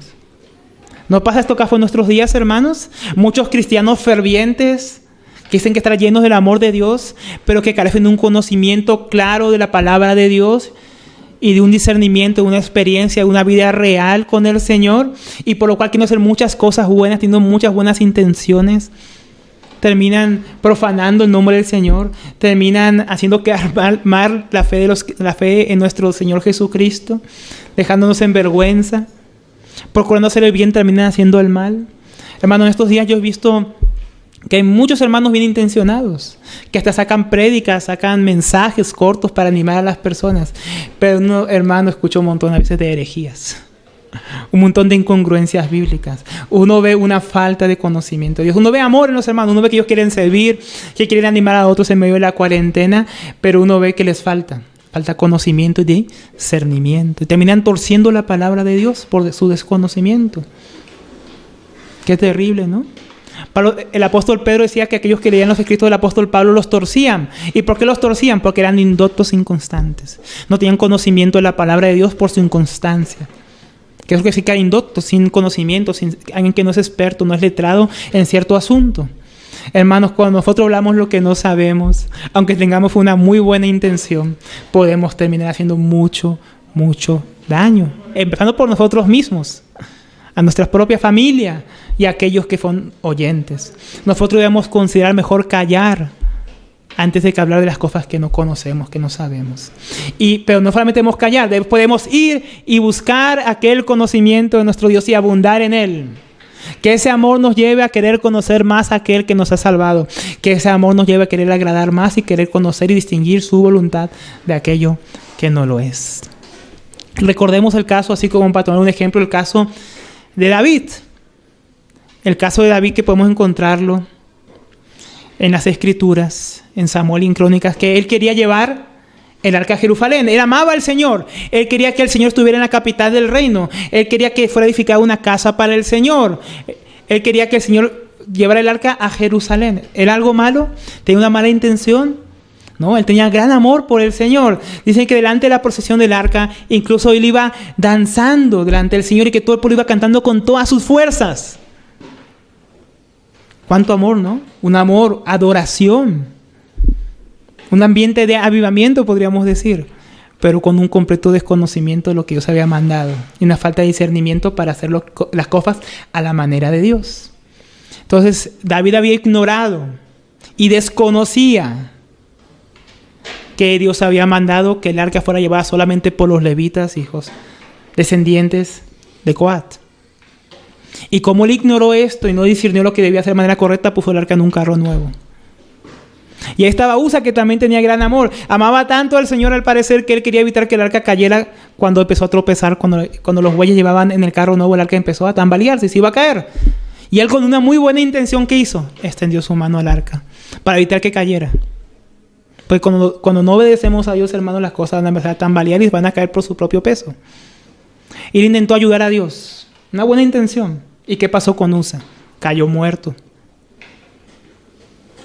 Speaker 1: ¿No pasa esto acá en nuestros días, hermanos? Muchos cristianos fervientes que dicen que están llenos del amor de Dios, pero que carecen de un conocimiento claro de la palabra de Dios y de un discernimiento, de una experiencia, de una vida real con el Señor, y por lo cual quieren hacer muchas cosas buenas, teniendo muchas buenas intenciones, terminan profanando el nombre del Señor, terminan haciendo quedar mal la fe en nuestro Señor Jesucristo, dejándonos en vergüenza, procurando hacer el bien, terminan haciendo el mal. Hermanos, en estos días yo he visto que hay muchos hermanos bien intencionados, que hasta sacan prédicas, sacan mensajes cortos para animar a las personas, pero uno, hermano, escucha un montón a veces de herejías, un montón de incongruencias bíblicas. Uno ve una falta de conocimiento de Dios. Uno ve amor en los hermanos, uno ve que ellos quieren servir, que quieren animar a otros en medio de la cuarentena, pero uno ve que les falta conocimiento y discernimiento, y terminan torciendo la palabra de Dios por su desconocimiento. Qué terrible, ¿no? El apóstol Pedro decía que aquellos que leían los escritos del apóstol Pablo los torcían. ¿Y por qué los torcían? Porque eran indoctos, inconstantes. No tenían conocimiento de la palabra de Dios por su inconstancia. ¿Qué es lo que significa indocto? Sin conocimiento, sin alguien que no es experto, no es letrado en cierto asunto. Hermanos, cuando nosotros hablamos lo que no sabemos, aunque tengamos una muy buena intención, podemos terminar haciendo mucho daño. Empezando por nosotros mismos, a nuestra propia familia y a aquellos que son oyentes. Nosotros debemos considerar mejor callar antes de que hablar de las cosas que no conocemos, que no sabemos. Pero no solamente debemos callar, podemos ir y buscar aquel conocimiento de nuestro Dios y abundar en Él. Que ese amor nos lleve a querer conocer más a aquel que nos ha salvado. Que ese amor nos lleve a querer agradar más y querer conocer y distinguir su voluntad de aquello que no lo es. Recordemos el caso, así como para tomar un ejemplo, el caso de David. El caso de David, que podemos encontrarlo en las Escrituras, en Samuel y en Crónicas, que él quería llevar el arca a Jerusalén. Él amaba al Señor. Él quería que el Señor estuviera en la capital del reino. Él quería que fuera edificada una casa para el Señor. Él quería que el Señor llevara el arca a Jerusalén. ¿Era algo malo? ¿Tenía una mala intención? No, él tenía gran amor por el Señor. Dicen que delante de la procesión del arca, incluso él iba danzando delante del Señor y que todo el pueblo iba cantando con todas sus fuerzas. ¿Cuánto amor, no? Un amor, adoración. Un ambiente de avivamiento, podríamos decir, pero con un completo desconocimiento de lo que Dios había mandado y una falta de discernimiento para hacer las cosas a la manera de Dios. Entonces, David había ignorado y desconocía que Dios había mandado que el arca fuera llevada solamente por los levitas, hijos descendientes de Coat. Y como él ignoró esto y no discernió lo que debía hacer de manera correcta, puso el arca en un carro nuevo. Y ahí estaba Usa, que también tenía gran amor. Amaba tanto al Señor, al parecer, que él quería evitar que el arca cayera cuando empezó a tropezar. Cuando los bueyes llevaban en el carro nuevo, el arca empezó a tambalearse y se iba a caer. Y él, con una muy buena intención, ¿qué hizo? Extendió su mano al arca para evitar que cayera. Pues cuando no obedecemos a Dios, hermanos, las cosas van a empezar a tambalear y van a caer por su propio peso. Y él intentó ayudar a Dios. Una buena intención. ¿Y qué pasó con Usa? Cayó muerto.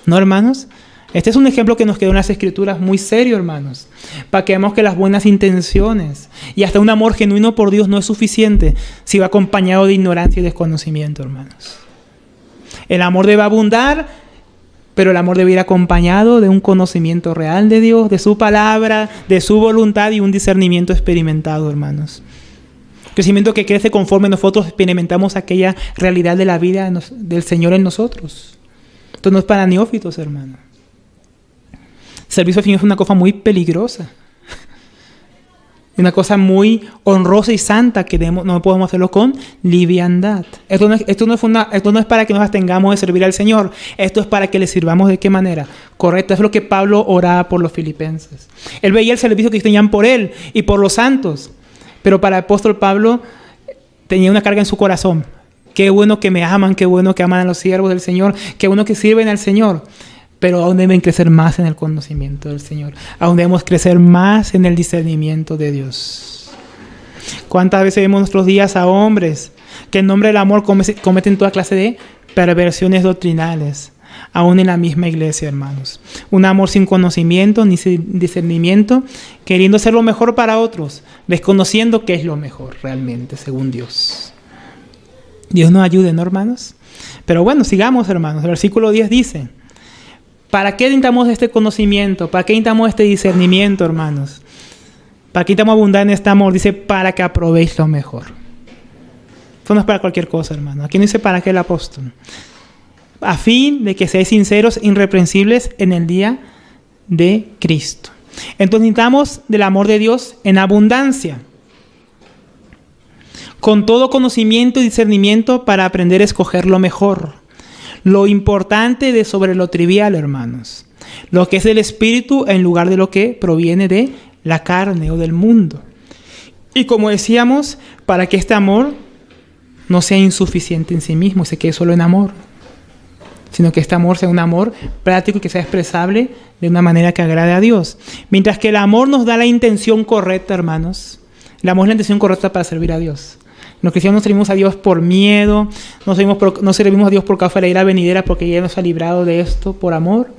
Speaker 1: ¿No, hermanos? Este es un ejemplo que nos quedó en las Escrituras muy serio, hermanos. Para que veamos que las buenas intenciones y hasta un amor genuino por Dios no es suficiente si va acompañado de ignorancia y desconocimiento, hermanos. El amor debe abundar, pero el amor debe ir acompañado de un conocimiento real de Dios, de su palabra, de su voluntad y un discernimiento experimentado, hermanos. Crecimiento que crece conforme nosotros experimentamos aquella realidad de la vida del Señor en nosotros. Esto no es para neófitos, hermanos. El servicio al Señor es una cosa muy peligrosa. Una cosa muy honrosa y santa que no podemos hacerlo con liviandad. Esto no es para que nos abstengamos de servir al Señor. Esto es para que le sirvamos de qué manera. Correcto, es lo que Pablo oraba por los filipenses. Él veía el servicio que tenían por él y por los santos. Pero para el apóstol Pablo tenía una carga en su corazón. Qué bueno que me aman, qué bueno que aman a los siervos del Señor, qué bueno que sirven al Señor. Pero aún deben crecer más en el conocimiento del Señor. Aún debemos crecer más en el discernimiento de Dios. ¿Cuántas veces vemos en nuestros días a hombres que en nombre del amor cometen toda clase de perversiones doctrinales? aún en la misma iglesia, hermanos. Un amor sin conocimiento ni sin discernimiento, queriendo ser lo mejor para otros, desconociendo qué es lo mejor realmente, según Dios. Dios nos ayude, ¿no, hermanos? Pero bueno, sigamos, hermanos. El versículo 10 dice, ¿para qué necesitamos este conocimiento? ¿Para qué necesitamos este discernimiento, hermanos? ¿Para qué necesitamos abundar en este amor? Dice, para que aprobéis lo mejor. Esto no es para cualquier cosa, hermano. Aquí no dice para qué el apóstol. A fin de que seáis sinceros, irreprensibles en el día de Cristo. Entonces necesitamos del amor de Dios en abundancia, con todo conocimiento y discernimiento para aprender a escoger lo mejor, lo importante de sobre lo trivial, hermanos, lo que es del espíritu en lugar de lo que proviene de la carne o del mundo. Y como decíamos, para que este amor no sea insuficiente en sí mismo, se quede solo en amor, sino que este amor sea un amor práctico y que sea expresable de una manera que agrade a Dios. Mientras que el amor nos da la intención correcta, hermanos. El amor es la intención correcta para servir a Dios. Los cristianos no servimos a Dios por miedo, no servimos a Dios por causa de la ira venidera, porque ya nos ha librado de esto por amor.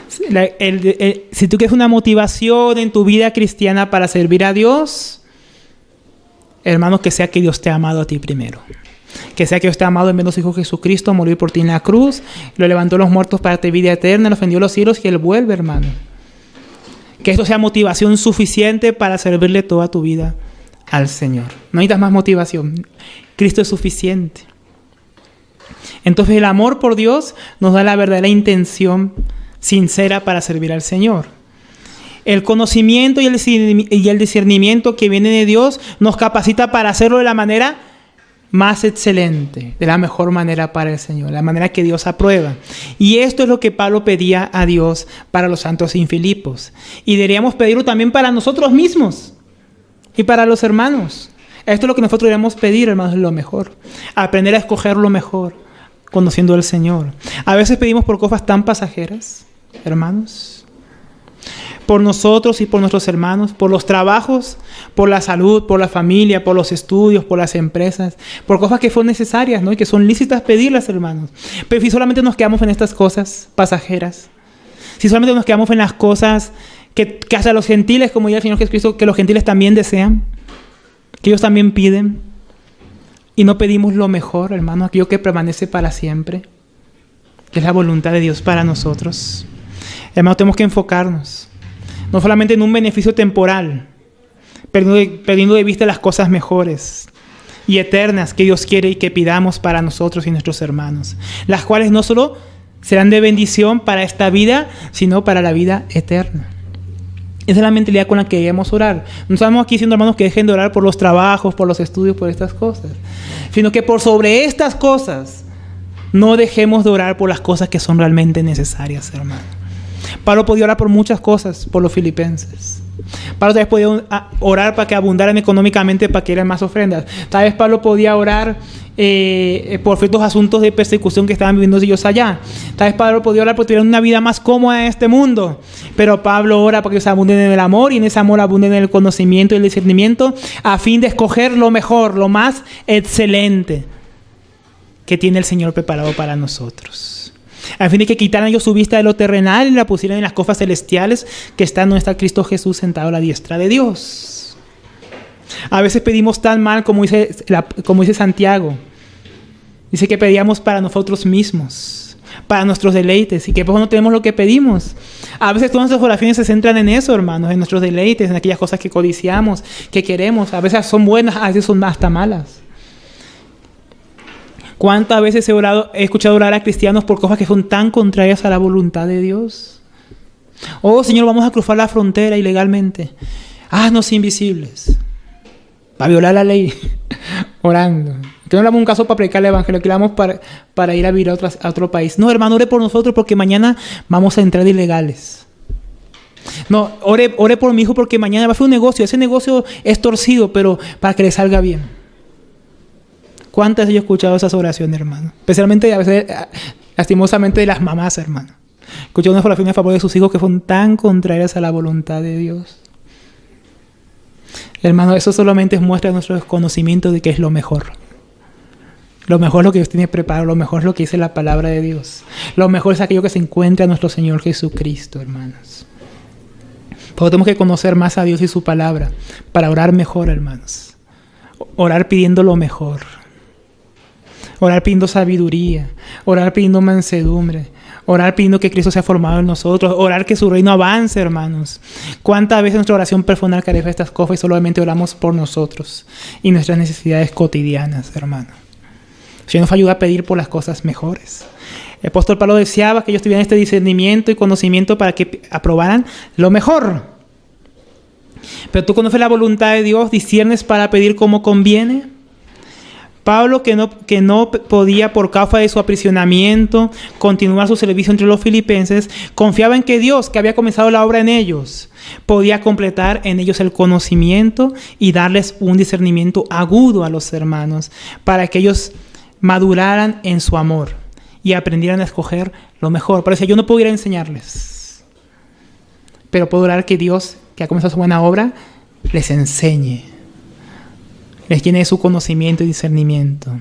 Speaker 1: Si tú quieres una motivación en tu vida cristiana para servir a Dios, hermanos, que sea que Dios te ha amado a ti primero. Que sea que Dios te ha amado en su Hijo Jesucristo, morir por ti en la cruz, lo levantó a los muertos para darte vida eterna, lo ofendió a los cielos y Él vuelve, hermano. Que esto sea motivación suficiente para servirle toda tu vida al Señor. No necesitas más motivación. Cristo es suficiente. Entonces el amor por Dios nos da la verdadera intención sincera para servir al Señor. El conocimiento y el discernimiento que viene de Dios nos capacita para hacerlo de la manera más excelente, de la mejor manera para el Señor, la manera que Dios aprueba. Y esto es lo que Pablo pedía a Dios para los santos en Filipos. Y deberíamos pedirlo también para nosotros mismos y para los hermanos. Esto es lo que nosotros deberíamos pedir, hermanos, lo mejor. Aprender a escoger lo mejor, conociendo al Señor. A veces pedimos por cosas tan pasajeras, hermanos, por nosotros y por nuestros hermanos, por los trabajos, por la salud, por la familia, por los estudios, por las empresas, por cosas que son necesarias, ¿no? Y que son lícitas pedirlas, hermanos. Pero si solamente nos quedamos en estas cosas pasajeras, si solamente nos quedamos en las cosas que hasta los gentiles, como dice el Señor Jesucristo, que los gentiles también desean, que ellos también piden, y no pedimos lo mejor, hermano, aquello que permanece para siempre, que es la voluntad de Dios para nosotros. Hermano, tenemos que enfocarnos no solamente en un beneficio temporal, perdiendo de vista las cosas mejores y eternas que Dios quiere y que pidamos para nosotros y nuestros hermanos, las cuales no solo serán de bendición para esta vida, sino para la vida eterna. Esa es la mentalidad con la que debemos orar. No estamos aquí diciendo, hermanos, que dejen de orar por los trabajos, por los estudios, por estas cosas, sino que por sobre estas cosas no dejemos de orar por las cosas que son realmente necesarias, hermano. Pablo podía orar por muchas cosas, por los filipenses. Pablo tal vez podía orar para que abundaran económicamente, para que dieran más ofrendas. Tal vez Pablo podía orar por ciertos asuntos de persecución que estaban viviendo ellos allá. Tal vez Pablo podía orar porque tuvieran una vida más cómoda en este mundo. Pero Pablo ora para que ellos abunden en el amor, y en ese amor abunden en el conocimiento y el discernimiento, a fin de escoger lo mejor, lo más excelente que tiene el Señor preparado para nosotros. A fin de que quitaran ellos su vista de lo terrenal y la pusieran en las cosas celestiales, que están donde está Cristo Jesús sentado a la diestra de Dios. A veces pedimos tan mal como dice Santiago. Dice que pedíamos para nosotros mismos, para nuestros deleites, y que pues no tenemos lo que pedimos. A veces todas nuestras oraciones se centran en eso, hermanos, en nuestros deleites, en aquellas cosas que codiciamos, que queremos. A veces son buenas, a veces son hasta malas. ¿Cuántas veces he escuchado orar a cristianos por cosas que son tan contrarias a la voluntad de Dios? Oh, Señor, vamos a cruzar la frontera ilegalmente. Haznos invisibles. Para violar la ley. Orando. Que no le damos un caso para predicar el evangelio, que le damos para ir a vivir a otro país. No, hermano, ore por nosotros porque mañana vamos a entrar ilegales. No, ore por mi hijo porque mañana va a hacer un negocio. Ese negocio es torcido, pero para que le salga bien. ¿Cuántas he escuchado esas oraciones, hermano? Especialmente a veces, lastimosamente, de las mamás, hermano. Escuché unas oraciones a favor de sus hijos que son tan contrarias a la voluntad de Dios. Hermano, eso solamente muestra nuestro desconocimiento de qué es lo mejor. Lo mejor es lo que Dios tiene preparado, lo mejor es lo que dice la palabra de Dios. Lo mejor es aquello que se encuentra en nuestro Señor Jesucristo, hermanos. Porque tenemos que conocer más a Dios y su palabra para orar mejor, hermanos. Orar pidiendo lo mejor. Orar pidiendo sabiduría. Orar pidiendo mansedumbre. Orar pidiendo que Cristo sea formado en nosotros. Orar que su reino avance, hermanos. ¿Cuántas veces nuestra oración personal carece de estas cosas y solamente oramos por nosotros y nuestras necesidades cotidianas, hermanos? El Señor nos ayuda a pedir por las cosas mejores. El apóstol Pablo deseaba que ellos tuvieran este discernimiento y conocimiento para que aprobaran lo mejor. Pero tú conoces la voluntad de Dios, disciernes para pedir como conviene. Pablo, que no podía por causa de su aprisionamiento continuar su servicio entre los filipenses, confiaba en que Dios, que había comenzado la obra en ellos, podía completar en ellos el conocimiento y darles un discernimiento agudo a los hermanos para que ellos maduraran en su amor y aprendieran a escoger lo mejor. Por eso yo no puedo ir a enseñarles, pero puedo orar que Dios, que ha comenzado su buena obra, les enseñe, les llene de su conocimiento y discernimiento.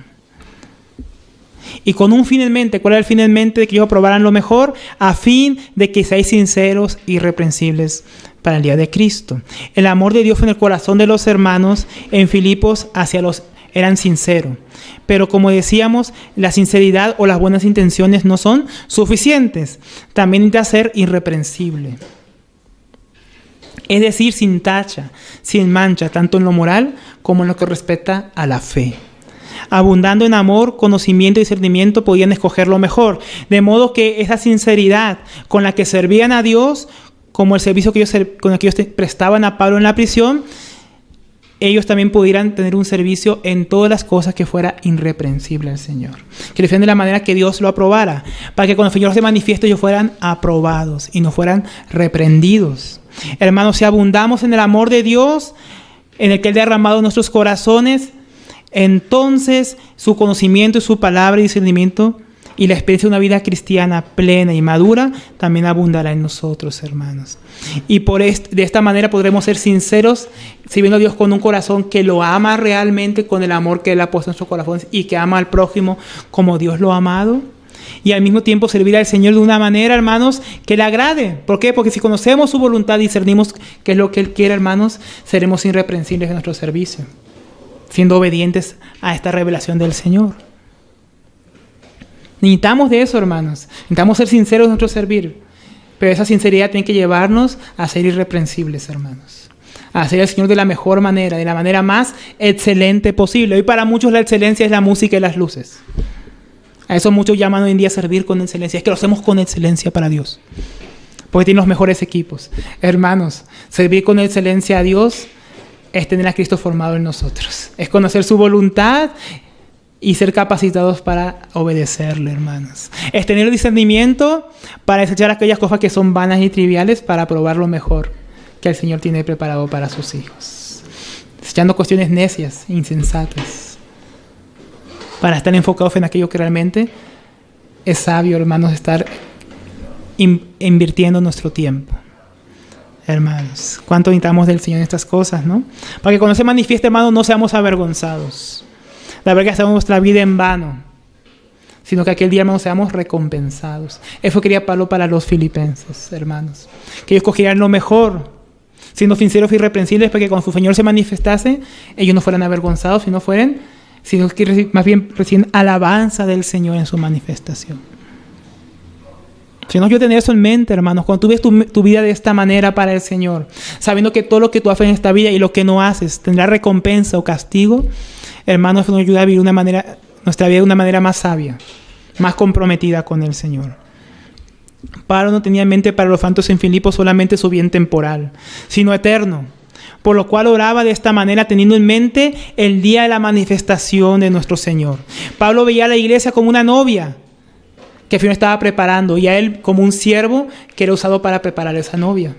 Speaker 1: Y con un fin en mente. ¿Cuál era el fin en mente? De que ellos aprobaran lo mejor, a fin de que seáis sinceros e irreprensibles para el día de Cristo. El amor de Dios en el corazón de los hermanos en Filipos hacia los eran sinceros. Pero como decíamos, la sinceridad o las buenas intenciones no son suficientes. También necesita ser irreprensible. Es decir, sin tacha, sin mancha, tanto en lo moral como en lo que respecta a la fe. Abundando en amor, conocimiento y discernimiento, podían escoger lo mejor. De modo que esa sinceridad con la que servían a Dios, como el servicio con el que ellos prestaban a Pablo en la prisión, ellos también pudieran tener un servicio en todas las cosas que fuera irreprensible al Señor. Que lo hicieran de la manera que Dios lo aprobara, para que cuando el Señor se manifieste ellos fueran aprobados y no fueran reprendidos. Hermanos, si abundamos en el amor de Dios, en el que Él ha derramado en nuestros corazones, entonces su conocimiento y su palabra y discernimiento y la experiencia de una vida cristiana plena y madura también abundará en nosotros, hermanos. Y de esta manera podremos ser sinceros, sirviendo a Dios con un corazón que lo ama realmente con el amor que Él ha puesto en nuestros corazones y que ama al prójimo como Dios lo ha amado. Y al mismo tiempo servir al Señor de una manera, hermanos, que le agrade. ¿Por qué? Porque si conocemos su voluntad y discernimos qué es lo que Él quiere, hermanos, seremos irreprensibles en nuestro servicio, siendo obedientes a esta revelación del Señor. Necesitamos de eso, hermanos. Necesitamos ser sinceros en nuestro servir. Pero esa sinceridad tiene que llevarnos a ser irreprensibles, hermanos. A hacer al Señor de la mejor manera, de la manera más excelente posible. Hoy para muchos la excelencia es la música y las luces. A eso muchos llaman hoy en día servir con excelencia. Es que lo hacemos con excelencia para Dios, porque tiene los mejores equipos. Hermanos, servir con excelencia a Dios es tener a Cristo formado en nosotros. Es conocer su voluntad y ser capacitados para obedecerle, hermanos. Es tener el discernimiento para desechar aquellas cosas que son vanas y triviales para probar lo mejor que el Señor tiene preparado para sus hijos. Desechando cuestiones necias, insensatas, para estar enfocados en aquello que realmente es sabio, hermanos, estar invirtiendo nuestro tiempo. Hermanos, ¿cuánto necesitamos del Señor en estas cosas, no? Para que cuando se manifieste, hermanos, no seamos avergonzados. La verdad que hacemos nuestra vida en vano, sino que aquel día, hermanos, seamos recompensados. Eso quería Pablo para los filipenses, hermanos. Que ellos cogieran lo mejor, siendo sinceros y irreprensibles, para que cuando su Señor se manifestase, ellos no fueran avergonzados, sino que más bien reciben alabanza del Señor en su manifestación. Si no, yo tener eso en mente, hermanos, cuando tú ves tu vida de esta manera para el Señor, sabiendo que todo lo que tú haces en esta vida y lo que no haces tendrá recompensa o castigo, hermanos, eso nos ayuda a vivir nuestra vida de una manera más sabia, más comprometida con el Señor. Pablo no tenía en mente para los santos en Filipos solamente su bien temporal, sino eterno, por lo cual oraba de esta manera teniendo en mente el día de la manifestación de nuestro Señor. Pablo veía a la iglesia como una novia que al final estaba preparando y a él como un siervo que era usado para preparar a esa novia.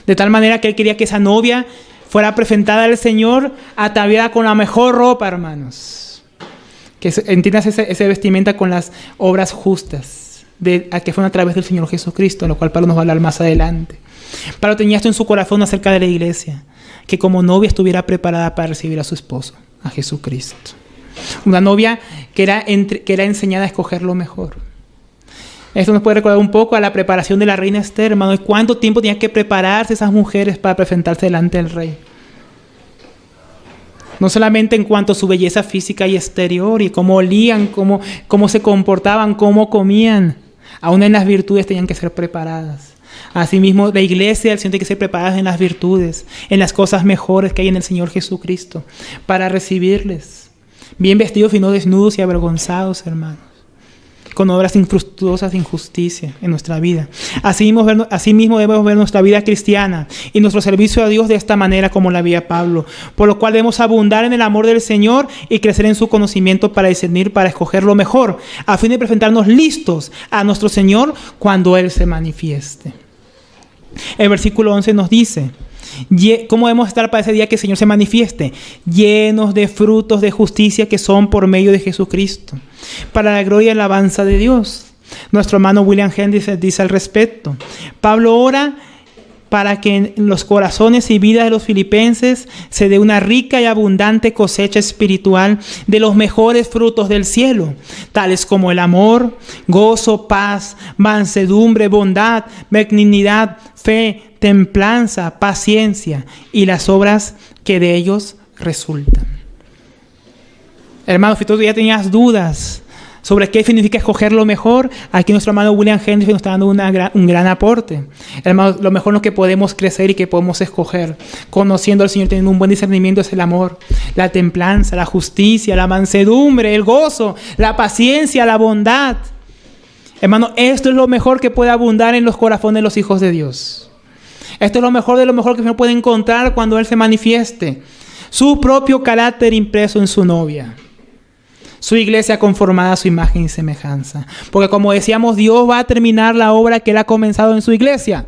Speaker 1: De tal manera que él quería que esa novia fuera presentada al Señor ataviada con la mejor ropa, hermanos. Que entiendas ese vestimenta con las obras justas que fueron a través del Señor Jesucristo, lo cual Pablo nos va a hablar más adelante. Pablo tenía esto en su corazón acerca de la iglesia, que como novia estuviera preparada para recibir a su esposo, a Jesucristo. Una novia que era enseñada a escoger lo mejor. Esto nos puede recordar un poco a la preparación de la reina Esther, hermano. ¿Cuánto tiempo tenían que prepararse esas mujeres para presentarse delante del rey? No solamente en cuanto a su belleza física y exterior, y cómo olían, cómo se comportaban, cómo comían. Aún en las virtudes tenían que ser preparadas. Asimismo, la iglesia del Señor tiene que ser preparada en las virtudes, en las cosas mejores que hay en el Señor Jesucristo, para recibirles. Bien vestidos y no desnudos y avergonzados, hermanos, con obras infructuosas de injusticia en nuestra vida. Asimismo debemos ver nuestra vida cristiana y nuestro servicio a Dios de esta manera como la veía Pablo, por lo cual debemos abundar en el amor del Señor y crecer en su conocimiento para discernir, para escoger lo mejor, a fin de presentarnos listos a nuestro Señor cuando Él se manifieste. El versículo 11 nos dice: ¿cómo debemos estar para ese día que el Señor se manifieste? Llenos de frutos de justicia que son por medio de Jesucristo, para la gloria y alabanza de Dios. Nuestro hermano William Henry dice al respecto: Pablo ora para que en los corazones y vidas de los filipenses se dé una rica y abundante cosecha espiritual de los mejores frutos del cielo, tales como el amor, gozo, paz, mansedumbre, bondad, benignidad, fe, templanza, paciencia y las obras que de ellos resultan. Hermanos, si tú ya tenías dudas sobre qué significa escoger lo mejor, aquí nuestro hermano William Henry nos está dando un gran aporte. Hermanos, lo mejor en lo que podemos crecer y que podemos escoger, conociendo al Señor, teniendo un buen discernimiento, es el amor, la templanza, la justicia, la mansedumbre, el gozo, la paciencia, la bondad. Hermano, esto es lo mejor que puede abundar en los corazones de los hijos de Dios. Esto es lo mejor de lo mejor que uno puede encontrar cuando Él se manifieste. Su propio carácter impreso en su novia. Su iglesia conformada a su imagen y semejanza. Porque como decíamos, Dios va a terminar la obra que Él ha comenzado en su iglesia.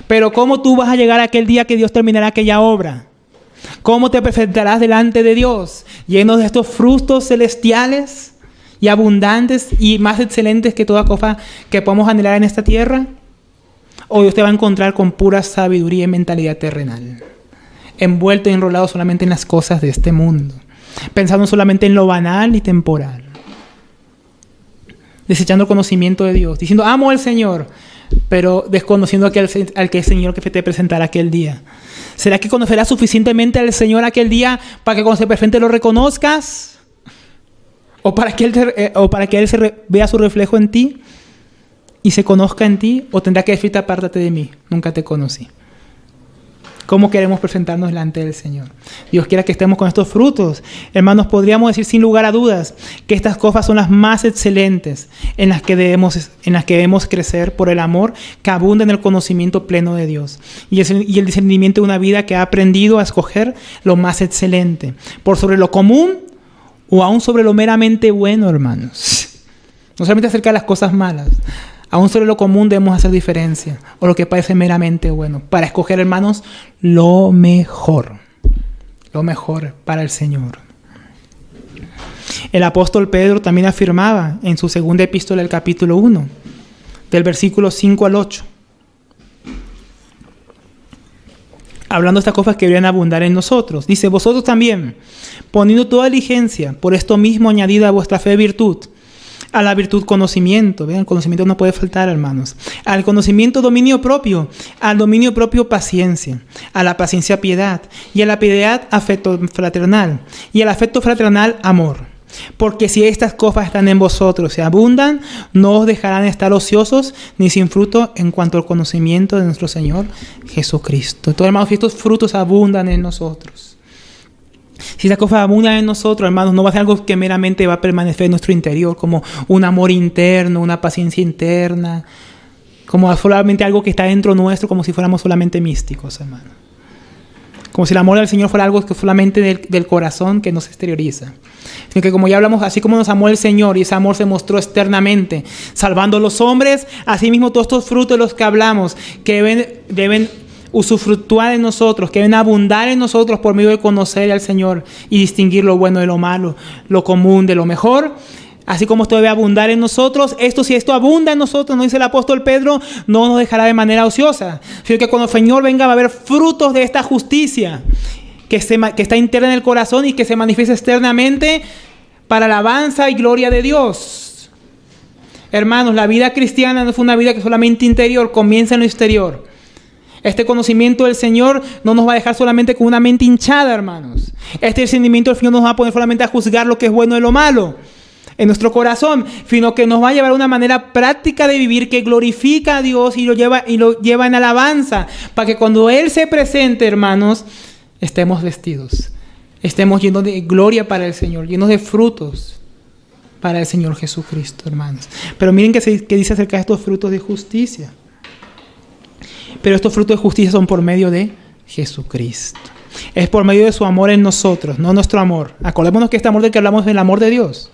Speaker 1: Pero ¿cómo tú vas a llegar a aquel día que Dios terminará aquella obra? ¿Cómo te presentarás delante de Dios? Llenos de estos frutos celestiales y abundantes y más excelentes que toda cosa que podamos anhelar en esta tierra. O Dios te va a encontrar con pura sabiduría y mentalidad terrenal, envuelto y enrolado solamente en las cosas de este mundo, pensando solamente en lo banal y temporal, desechando el conocimiento de Dios, diciendo amo al Señor, pero desconociendo al que el Señor que te presentará aquel día. ¿Será que conocerás suficientemente al Señor aquel día para que cuando se presente lo reconozcas? ¿O para que Él vea su reflejo en ti y se conozca en ti? ¿O tendrá que decirte apártate de mí, nunca te conocí? ¿Cómo queremos presentarnos delante del Señor? Dios quiera que estemos con estos frutos. Hermanos, podríamos decir sin lugar a dudas que estas cosas son las más excelentes en las que debemos crecer por el amor que abunda en el conocimiento pleno de Dios y el discernimiento de una vida que ha aprendido a escoger lo más excelente por sobre lo común o aún sobre lo meramente bueno, hermanos. No solamente acerca de las cosas malas. Aún sobre lo común debemos hacer diferencia, o lo que parece meramente bueno, para escoger, hermanos, lo mejor para el Señor. El apóstol Pedro también afirmaba en su segunda epístola, el capítulo 1, del versículo 5 al 8, hablando de estas cosas que deberían abundar en nosotros. Dice, vosotros también, poniendo toda diligencia, por esto mismo añadida a vuestra fe virtud, a la virtud conocimiento. ¿Ven? El conocimiento no puede faltar, hermanos. Al conocimiento dominio propio, al dominio propio paciencia, a la paciencia piedad, y a la piedad afecto fraternal, y al afecto fraternal amor. Porque si estas cosas están en vosotros y abundan, no os dejarán estar ociosos ni sin fruto en cuanto al conocimiento de nuestro Señor Jesucristo. Entonces, hermanos, si estos frutos abundan en nosotros, si esa cosa abunda en nosotros, hermanos, no va a ser algo que meramente va a permanecer en nuestro interior, como un amor interno, una paciencia interna, como solamente algo que está dentro nuestro, como si fuéramos solamente místicos, hermanos. Como si el amor del Señor fuera algo que solamente del corazón que nos exterioriza. Sino que como ya hablamos, así como nos amó el Señor y ese amor se mostró externamente, salvando a los hombres, así mismo todos estos frutos de los que hablamos, que deben usufructuar en nosotros, que deben abundar en nosotros por medio de conocer al Señor y distinguir lo bueno de lo malo, lo común de lo mejor. Así como esto debe abundar en nosotros, si esto abunda en nosotros, nos dice el apóstol Pedro, no nos dejará de manera ociosa, sino que cuando el Señor venga va a haber frutos de esta justicia que está interna en el corazón y que se manifiesta externamente para alabanza y gloria de Dios. Hermanos, la vida cristiana no es una vida que solamente interior, comienza en lo exterior. Este conocimiento del Señor no nos va a dejar solamente con una mente hinchada, hermanos. Este discernimiento del Señor no nos va a poner solamente a juzgar lo que es bueno y lo malo en nuestro corazón, sino que nos va a llevar a una manera práctica de vivir que glorifica a Dios y lo lleva en alabanza, para que cuando Él se presente, hermanos, estemos vestidos, estemos llenos de gloria para el Señor, llenos de frutos para el Señor Jesucristo, hermanos. Pero miren qué dice acerca de estos frutos de justicia. Pero estos frutos de justicia son por medio de Jesucristo. Es por medio de su amor en nosotros, no nuestro amor. Acordémonos que este amor del que hablamos es el amor de Dios.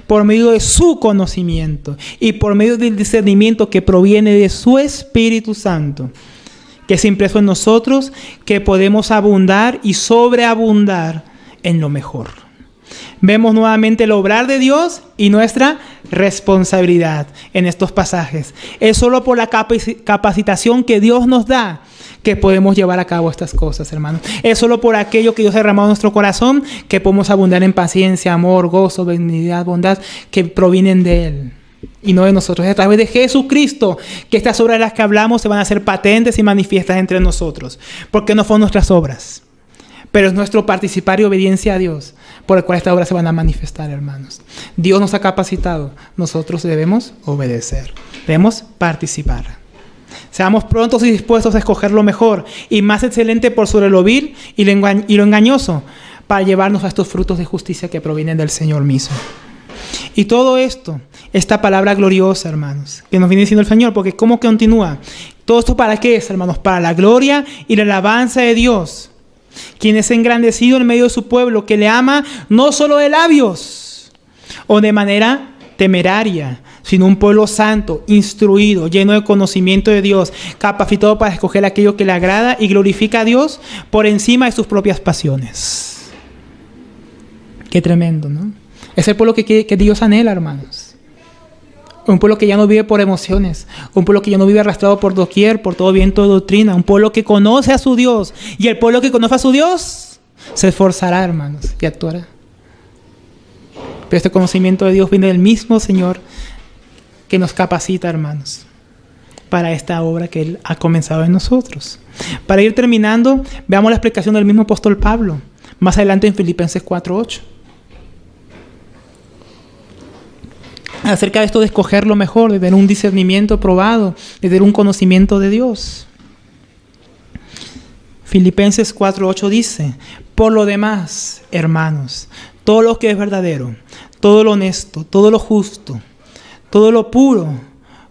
Speaker 1: Por medio de su conocimiento y por medio del discernimiento que proviene de su Espíritu Santo, que es impreso en nosotros, que podemos abundar y sobreabundar en lo mejor. Vemos nuevamente el obrar de Dios y nuestra responsabilidad en estos pasajes. Es solo por la capacitación que Dios nos da que podemos llevar a cabo estas cosas, hermanos. Es solo por aquello que Dios ha derramado en nuestro corazón que podemos abundar en paciencia, amor, gozo, benignidad, bondad, que provienen de Él y no de nosotros. Es a través de Jesucristo que estas obras de las que hablamos se van a hacer patentes y manifiestas entre nosotros, porque no son nuestras obras, pero es nuestro participar y obediencia a Dios por el cual estas obras se van a manifestar, hermanos. Dios nos ha capacitado, nosotros debemos obedecer, debemos participar. Seamos prontos y dispuestos a escoger lo mejor y más excelente por sobre lo vil y lo engañoso, para llevarnos a estos frutos de justicia que provienen del Señor mismo. Y todo esto, esta palabra gloriosa, hermanos, que nos viene diciendo el Señor, porque ¿cómo que continúa? ¿Todo esto para qué es, hermanos? Para la gloria y la alabanza de Dios, quien es engrandecido en medio de su pueblo, que le ama no solo de labios o de manera temeraria, sino un pueblo santo, instruido, lleno de conocimiento de Dios, capacitado para escoger aquello que le agrada y glorifica a Dios por encima de sus propias pasiones. Qué tremendo, ¿no? Es el pueblo que Dios anhela, hermanos. Un pueblo que ya no vive por emociones, un pueblo que ya no vive arrastrado por doquier, por todo viento de doctrina, un pueblo que conoce a su Dios, y el pueblo que conoce a su Dios se esforzará, hermanos, y actuará. Pero este conocimiento de Dios viene del mismo Señor que nos capacita, hermanos, para esta obra que Él ha comenzado en nosotros. Para ir terminando, veamos la explicación del mismo apóstol Pablo, más adelante en Filipenses 4:8. Acerca de esto de escoger lo mejor, de tener un discernimiento probado, de tener un conocimiento de Dios. Filipenses 4:8 dice: por lo demás, hermanos, todo lo que es verdadero, todo lo honesto, todo lo justo, todo lo puro,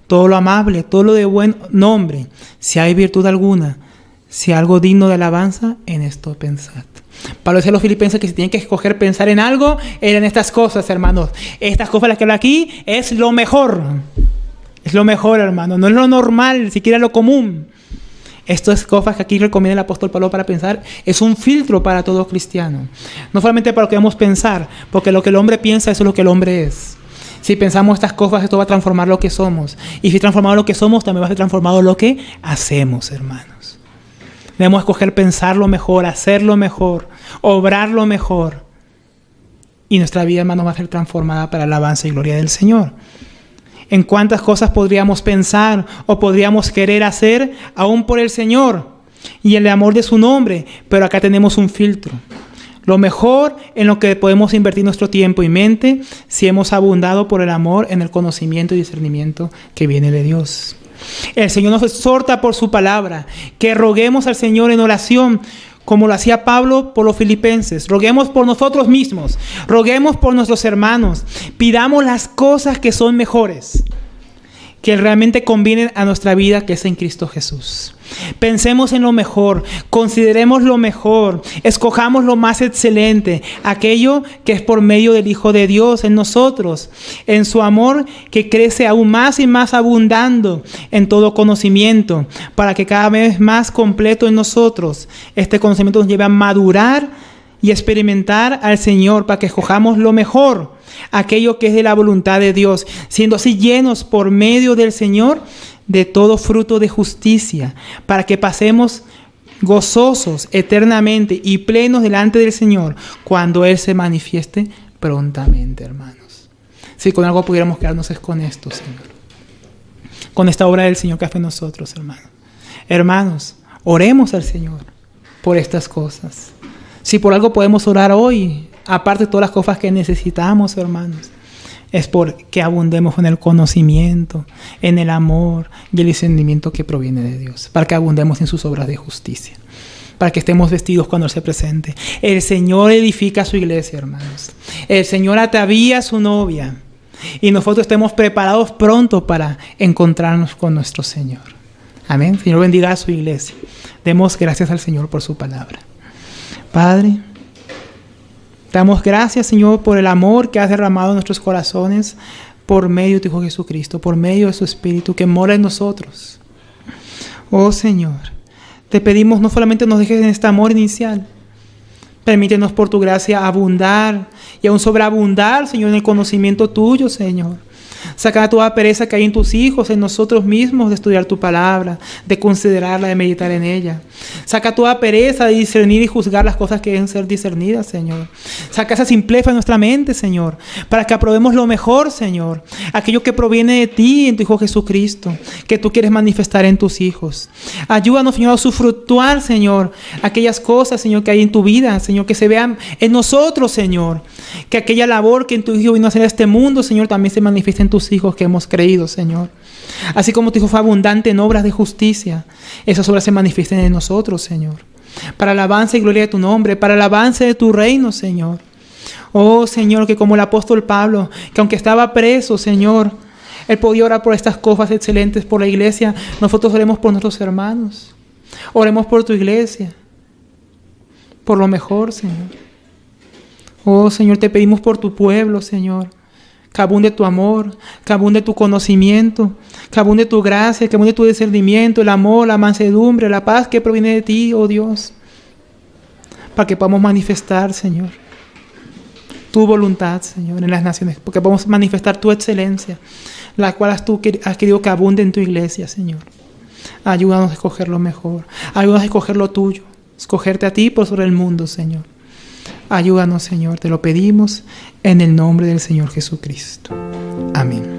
Speaker 1: todo lo amable, todo lo de buen nombre, si hay virtud alguna, si algo digno de alabanza, en esto pensad. Pablo decía a los filipenses que si tienen que escoger pensar en algo, eran estas cosas, hermanos. Estas cosas las que habla aquí es lo mejor. Es lo mejor, hermano. No es lo normal, siquiera lo común. Estas cosas que aquí recomienda el apóstol Pablo para pensar es un filtro para todo cristiano. No solamente para lo que debemos pensar, porque lo que el hombre piensa, eso es lo que el hombre es. Si pensamos estas cosas, esto va a transformar lo que somos. Y si transformado lo que somos, también va a ser transformado lo que hacemos, hermanos. Debemos escoger pensar lo mejor, hacer lo mejor, obrar lo mejor. Y nuestra vida, hermanos, va a ser transformada para la alabanza y gloria del Señor. En cuántas cosas podríamos pensar o podríamos querer hacer aún por el Señor y el amor de su nombre, pero acá tenemos un filtro. Lo mejor en lo que podemos invertir nuestro tiempo y mente si hemos abundado por el amor en el conocimiento y discernimiento que viene de Dios. El Señor nos exhorta por su palabra que roguemos al Señor en oración, como lo hacía Pablo por los filipenses. Roguemos por nosotros mismos, roguemos por nuestros hermanos, pidamos las cosas que son mejores, que realmente convienen a nuestra vida, que es en Cristo Jesús. Pensemos en lo mejor, consideremos lo mejor, escojamos lo más excelente, aquello que es por medio del Hijo de Dios en nosotros, en su amor que crece aún más y más abundando en todo conocimiento, para que cada vez más completo en nosotros este conocimiento nos lleve a madurar y experimentar al Señor, para que escojamos lo mejor, aquello que es de la voluntad de Dios, siendo así llenos por medio del Señor de todo fruto de justicia, para que pasemos gozosos eternamente y plenos delante del Señor cuando Él se manifieste prontamente, hermanos. Si con algo pudiéramos quedarnos es con esto, Señor. Con esta obra del Señor que hace en nosotros, hermanos. Hermanos, oremos al Señor por estas cosas. Si por algo podemos orar hoy, aparte de todas las cosas que necesitamos, hermanos, es porque abundemos en el conocimiento, en el amor y el discernimiento que proviene de Dios, para que abundemos en sus obras de justicia, para que estemos vestidos cuando Él se presente. El Señor edifica su iglesia, hermanos. El Señor atavía a su novia y nosotros estemos preparados pronto para encontrarnos con nuestro Señor. Amén. Señor, bendiga a su iglesia. Demos gracias al Señor por su palabra. Padre, damos gracias, Señor, por el amor que has derramado en nuestros corazones por medio de tu Hijo Jesucristo, por medio de su Espíritu que mora en nosotros. Oh Señor, te pedimos no solamente nos dejes en este amor inicial, permítenos por tu gracia abundar y aún sobreabundar, Señor, en el conocimiento tuyo, Señor. Saca toda pereza que hay en tus hijos, en nosotros mismos, de estudiar tu palabra, de considerarla, de meditar en ella. Saca toda pereza de discernir y juzgar las cosas que deben ser discernidas, Señor. Saca esa simpleza de nuestra mente, Señor, para que aprobemos lo mejor, Señor. Aquello que proviene de ti, en tu Hijo Jesucristo, que tú quieres manifestar en tus hijos. Ayúdanos, Señor, a usufructuar, Señor, aquellas cosas, Señor, que hay en tu vida, Señor, que se vean en nosotros, Señor. Que aquella labor que en tu Hijo vino a hacer a este mundo, Señor, también se manifieste en tus hijos que hemos creído, Señor. Así como tu Hijo fue abundante en obras de justicia, esas obras se manifiesten en nosotros, Señor. Para alabanza y gloria de tu nombre, para alabanza de tu reino, Señor. Oh, Señor, que como el apóstol Pablo, que aunque estaba preso, Señor, él podía orar por estas cosas excelentes por la iglesia. Nosotros oremos por nuestros hermanos. Oremos por tu iglesia. Por lo mejor, Señor. Oh, Señor, te pedimos por tu pueblo, Señor. Que abunde tu amor, que abunde tu conocimiento, que abunde tu gracia, que abunde tu discernimiento, el amor, la mansedumbre, la paz que proviene de ti, oh Dios. Para que podamos manifestar, Señor, tu voluntad, Señor, en las naciones. Porque podamos manifestar tu excelencia, la cual has querido que abunde en tu iglesia, Señor. Ayúdanos a escoger lo mejor. Ayúdanos a escoger lo tuyo. Escogerte a ti por sobre el mundo, Señor. Ayúdanos, Señor, te lo pedimos en el nombre del Señor Jesucristo. Amén.